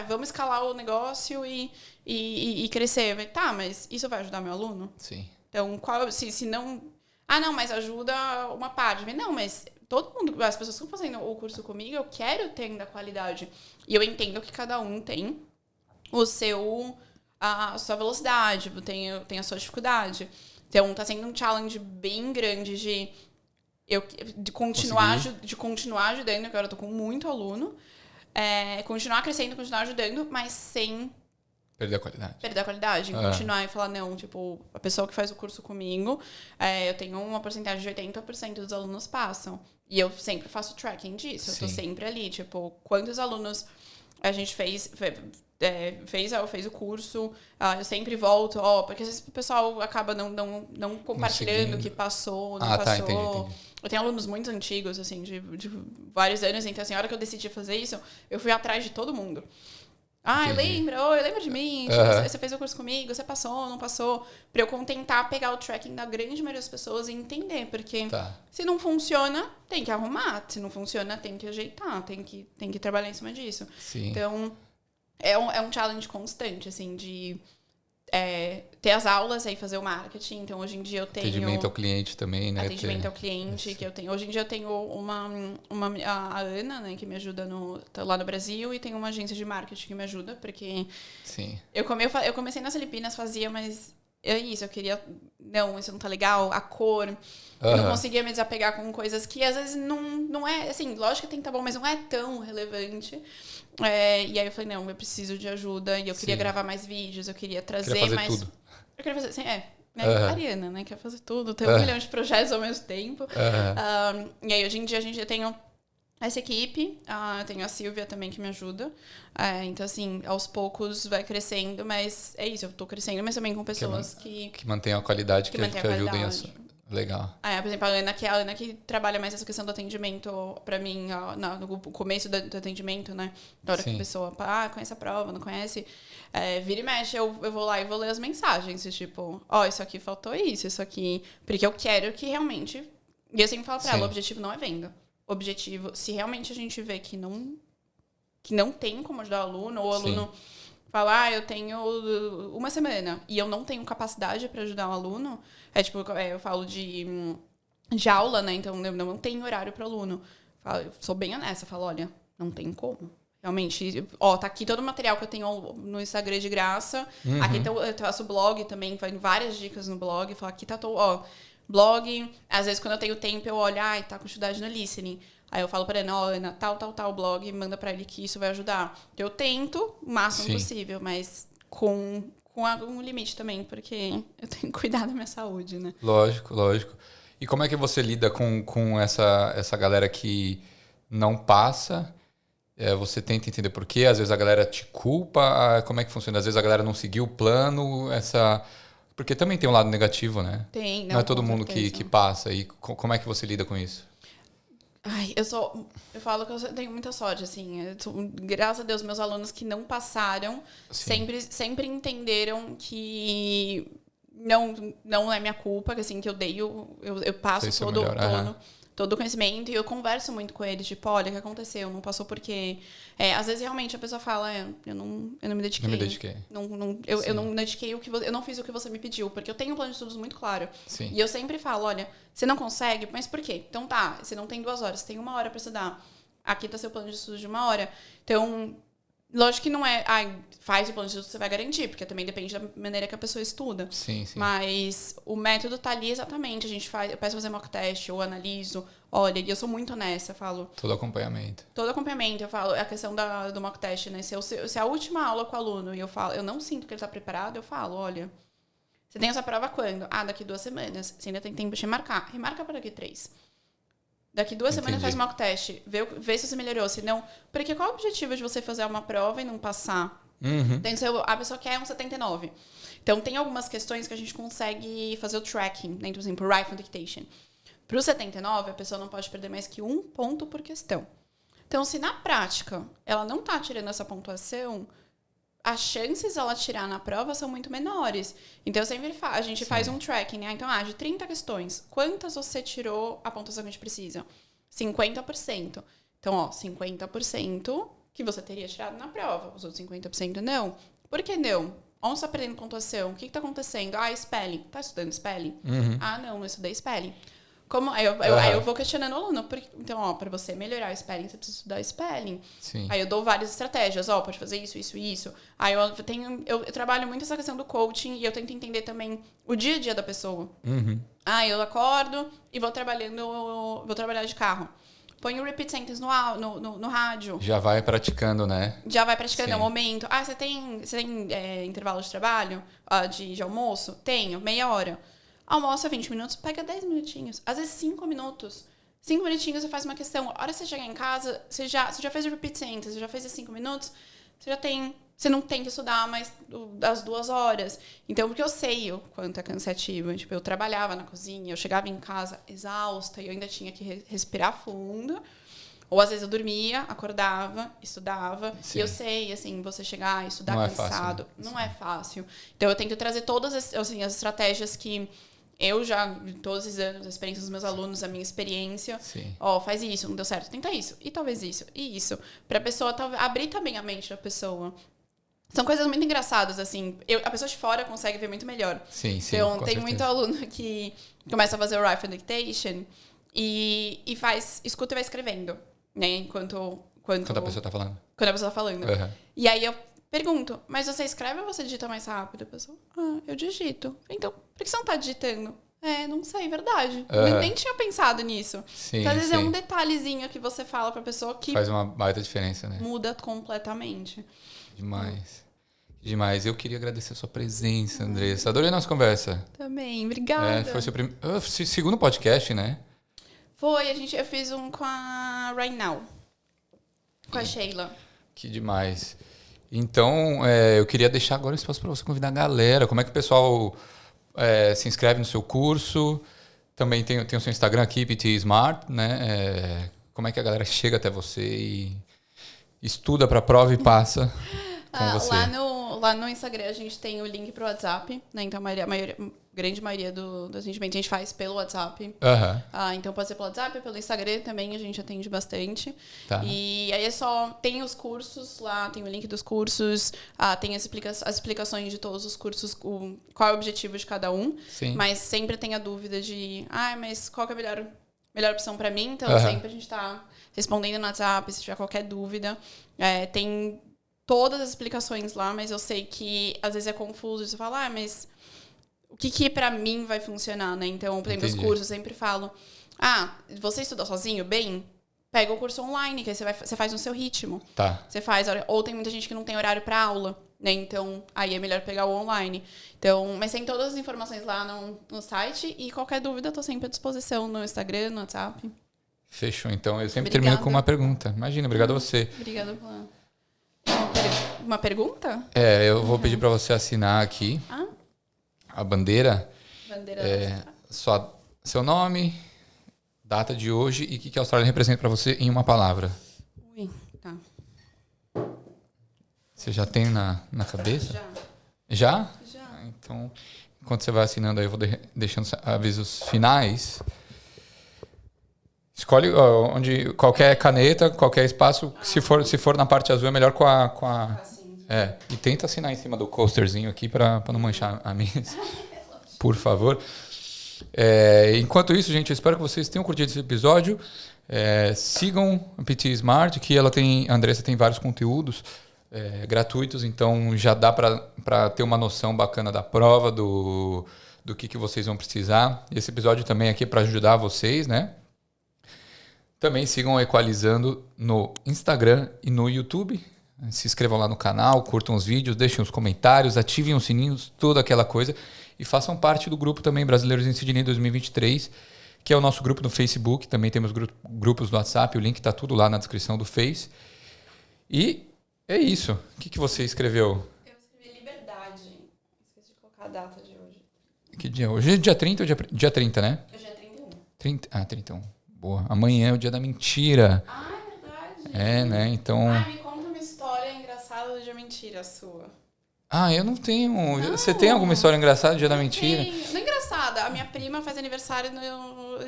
vamos escalar o negócio e crescer. Tá, mas isso vai ajudar meu aluno? Sim. Então, se não... não, mas ajuda uma parte. Não, mas todo mundo... As pessoas que estão fazendo o curso comigo, eu quero ter da qualidade. E eu entendo que cada um tem a sua velocidade, tem a sua dificuldade. Então, tá sendo um challenge bem grande de continuar ajudando, que agora eu tô com muito aluno, continuar crescendo, continuar ajudando, mas sem perder a qualidade. Continuar e falar, não, tipo, a pessoa que faz o curso comigo, eu tenho uma porcentagem de 80% dos alunos passam. E eu sempre faço tracking disso. Sim. Eu tô sempre ali, tipo, quantos alunos a gente fez o curso, eu sempre volto, porque às vezes o pessoal acaba não compartilhando o que passou, não passou. Tá, entendi. Eu tenho alunos muito antigos, assim, de vários anos, então assim, a hora que eu decidi fazer isso, eu fui atrás de todo mundo. Lembra de mim, você fez o curso comigo, você passou, não passou, pra eu tentar pegar o tracking da grande maioria das pessoas e entender, porque se não funciona, tem que arrumar, se não funciona, tem que ajeitar, tem que trabalhar em cima disso. Sim. Então, é um challenge constante, assim, de ter as aulas e fazer o marketing. Então, hoje em dia eu tenho... Atendimento ao cliente também, né? Atendimento ao cliente, que eu tenho... Hoje em dia eu tenho a Ana, né, que me ajuda lá no Brasil, e tem uma agência de marketing que me ajuda, porque... Sim. Eu comecei nas Filipinas, mas eu queria... Não, isso não tá legal, a cor... Eu não conseguia me desapegar com coisas que, às vezes, não é... Assim, lógico que tem que estar bom, mas não é tão relevante. E aí eu falei, não, eu preciso de ajuda. E eu queria gravar mais vídeos, eu queria trazer mais... Tudo. Eu queria fazer, assim, Ariana, né? Quer fazer tudo, ter 1 milhão de projetos ao mesmo tempo. E aí, hoje em dia, eu tenho essa equipe. Eu tenho a Silvia também que me ajuda. Então, assim, aos poucos vai crescendo, mas é isso, eu tô crescendo, mas também com pessoas que mantenham a qualidade, que ajudem a... Legal. Por exemplo, a Ana que trabalha mais essa questão do atendimento pra mim, no começo do atendimento, né? Na hora que a pessoa, conhece a prova, não conhece, vira e mexe, eu vou lá e vou ler as mensagens, tipo, isso aqui faltou isso aqui, porque eu quero que realmente, e eu sempre falo pra ela, o objetivo não é venda. O objetivo, se realmente a gente vê que não tem como ajudar o aluno, ou o aluno fala, eu tenho uma semana e eu não tenho capacidade para ajudar o aluno, eu falo de aula, né? Então, eu não tenho horário para o aluno. Eu sou bem honesta, falo, olha, não tem como. Realmente, tá aqui todo o material que eu tenho no Instagram de graça. Aqui eu faço blog também, tem várias dicas no blog. Falo, aqui tá blog. Às vezes, quando eu tenho tempo, eu olho, tá com dificuldade no listening. Aí eu falo pra ele, Ana, tal blog, manda pra ele que isso vai ajudar. Eu tento o máximo possível, mas com um limite também, porque eu tenho que cuidar da minha saúde, né? Lógico. E como é que você lida com essa galera que não passa? Você tenta entender por quê? Às vezes a galera te culpa. Como é que funciona? Às vezes a galera não seguiu o plano. Porque também tem um lado negativo, né? Tem, não é todo mundo que passa. E como é que você lida com isso? Eu falo que eu tenho muita sorte, assim. Graças a Deus, meus alunos que não passaram sempre entenderam que não é minha culpa, que assim, que eu passo todo o conhecimento, e eu converso muito com eles, tipo, olha, o que aconteceu? Não passou porque... às vezes, realmente, a pessoa fala, eu não me dediquei. Não me dediquei. Eu não dediquei eu não fiz o que você me pediu, porque eu tenho um plano de estudos muito claro. Sim. E eu sempre falo, olha, você não consegue, mas por quê? Então você não tem 2 horas, você tem 1 hora para estudar. Aqui tá seu plano de estudos de 1 hora. Então, lógico que não é, faz o plano de estudos, você vai garantir, porque também depende da maneira que a pessoa estuda. Sim. Mas o método tá ali exatamente. Eu peço fazer mock test, eu analiso. Olha, e eu sou muito honesta, eu falo... Todo acompanhamento, eu falo, a questão do mock test, né? Se a última aula com o aluno e eu não sinto que ele tá preparado, eu falo, olha, você tem essa prova quando? Daqui 2 semanas. Você ainda tem tempo de remarcar. Remarca para daqui 3. Daqui 2 semanas faz mock test. Vê se você melhorou. Se não... Porque qual é o objetivo de você fazer uma prova e não passar? A pessoa quer um 79. Então, tem algumas questões que a gente consegue fazer o tracking, né? Por exemplo, Rifle Dictation. Para o 79, a pessoa não pode perder mais que 1 ponto por questão. Então, se na prática ela não está tirando essa pontuação, as chances dela tirar na prova são muito menores. Então, a gente faz um tracking, né? Então, de 30 questões, quantas você tirou a pontuação que a gente precisa? 50%. Então, 50% que você teria tirado na prova. Os outros 50% não. Por que não? Onde você está perdendo pontuação? O que está acontecendo? Spelling. Está estudando spelling? Não estudei spelling. Aí eu vou questionando o aluno. Então, para você melhorar o spelling, você precisa estudar spelling. Sim. Aí eu dou várias estratégias. Pode fazer isso. Aí eu trabalho muito essa questão do coaching e eu tento entender também o dia a dia da pessoa. Eu acordo e vou trabalhar de carro. Põe o repeat sentence no rádio. Já vai praticando, né? Já vai praticando, é o momento. Você tem intervalo de trabalho? De almoço? Tenho, meia hora. Almoça 20 minutos, pega 10 minutinhos. Às vezes 5 minutos. 5 minutinhos você faz uma questão. A hora que você chegar em casa, você já fez o repeat sentence, você já fez esses 5 minutos, você não tem que estudar mais das 2 horas. Então, porque eu sei o quanto é cansativo. Tipo, eu trabalhava na cozinha, eu chegava em casa exausta e eu ainda tinha que respirar fundo. Ou às vezes eu dormia, acordava, estudava. Sim. E eu sei, assim, você chegar e estudar não cansado. É fácil, né? Não é fácil. Então, eu tento trazer todas as estratégias que eu já, todos os anos, a experiência dos meus alunos, a minha experiência. Faz isso, não deu certo, tenta isso. E talvez isso, e isso. Pra pessoa abrir também a mente da pessoa. São coisas muito engraçadas, assim. A pessoa de fora consegue ver muito melhor. Sim, então, tem muito aluno que começa a fazer o Rifle Dictation e escuta e vai escrevendo, né? Enquanto a pessoa tá falando. Quando a pessoa tá falando. E aí eu pergunto, mas você escreve ou você digita mais rápido? A pessoa, eu digito. Então, por que você não tá digitando? Não sei, verdade. Nem tinha pensado nisso. Então, às vezes é um detalhezinho que você fala pra pessoa que... faz uma baita diferença, né? Muda completamente. Demais. Eu queria agradecer a sua presença, Andressa. Adorei a nossa conversa. Também, obrigada. Foi seu segundo podcast, né? Foi, eu fiz um com a na Right Now, com a Sheila. Que demais. Então, eu queria deixar agora o espaço para você convidar a galera. Como é que o pessoal se inscreve no seu curso? Também tem o seu Instagram aqui, PT Smart, né? Como é que a galera chega até você e estuda para a prova e passa com você? Lá no Instagram a gente tem o link pro WhatsApp, né? Então grande maioria do atendimento a gente faz pelo WhatsApp. Então pode ser pelo WhatsApp, pelo Instagram também a gente atende bastante. Tá. E aí tem os cursos lá, tem o link dos cursos, tem as explicações de todos os cursos, qual é o objetivo de cada um. Sim. Mas sempre tem a dúvida de, mas qual que é a melhor opção para mim? Então sempre a gente tá respondendo no WhatsApp, se tiver qualquer dúvida. Tem todas as explicações lá, mas eu sei que às vezes é confuso. Você fala, mas o que pra mim vai funcionar, né? Então, por exemplo, os cursos, eu sempre falo, você estudou sozinho? Bem, pega o curso online, que aí você faz no seu ritmo. Tá. Você faz, ou tem muita gente que não tem horário pra aula, né? Então, aí é melhor pegar o online. Então, mas tem todas as informações lá no site e qualquer dúvida eu tô sempre à disposição no Instagram, no WhatsApp. Fechou. Então, eu sempre termino com uma pergunta. Imagina, obrigado a você. Obrigada pela... Uma pergunta? Eu vou pedir para você assinar aqui a bandeira. Seu nome, data de hoje e o que a Austrália representa para você em uma palavra. Tá. Você já tem na cabeça? Já? Já? Então, enquanto você vai assinando aí, eu vou deixando avisos finais. Escolhe qualquer caneta, qualquer espaço. Se for na parte azul, é melhor com a... E tenta assinar em cima do coasterzinho aqui para não manchar a mesa. Por favor. Enquanto isso, gente, eu espero que vocês tenham curtido esse episódio. Sigam a PT Smart, que a Andressa tem vários conteúdos gratuitos, então já dá para ter uma noção bacana da prova, do que vocês vão precisar. Esse episódio também aqui é para ajudar vocês, né? Também sigam Equalizando no Instagram e no YouTube. Se inscrevam lá no canal, curtam os vídeos, deixem os comentários, ativem os sininhos, toda aquela coisa. E façam parte do grupo também Brasileiros em Sydney 2023, que é o nosso grupo no Facebook. Também temos grupos do WhatsApp, o link está tudo lá na descrição do Face. E é isso. O que você escreveu? Eu escrevi Liberdade. Esqueci de colocar a data de hoje. Que dia? Hoje é dia 30 ou dia 30, né? Hoje é 31. 31. Boa. Amanhã é o dia da mentira. É verdade. Né? Então... me conta uma história engraçada do dia mentira sua. Eu não tenho. Você tem alguma história engraçada do dia da mentira? Não é engraçada. A minha prima faz aniversário no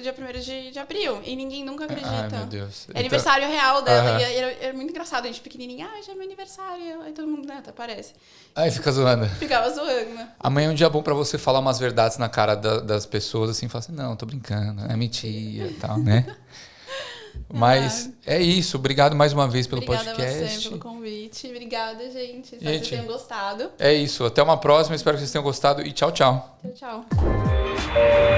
dia 1º de abril. E ninguém nunca acredita. Ai, meu Deus. É aniversário real dela. E era muito engraçado. A gente pequenininha, já é meu aniversário. Aí todo mundo, até aparece. Aí fica zoando. Ficava zoando. Amanhã é um dia bom pra você falar umas verdades na cara das pessoas, assim, falar assim, não, tô brincando, é mentira e tal, né? Mas é isso. Obrigado mais uma vez pelo podcast. Obrigada a você pelo convite. Obrigada, gente. Espero que vocês tenham gostado. É isso. Até uma próxima. Espero que vocês tenham gostado e tchau, tchau. Tchau, tchau.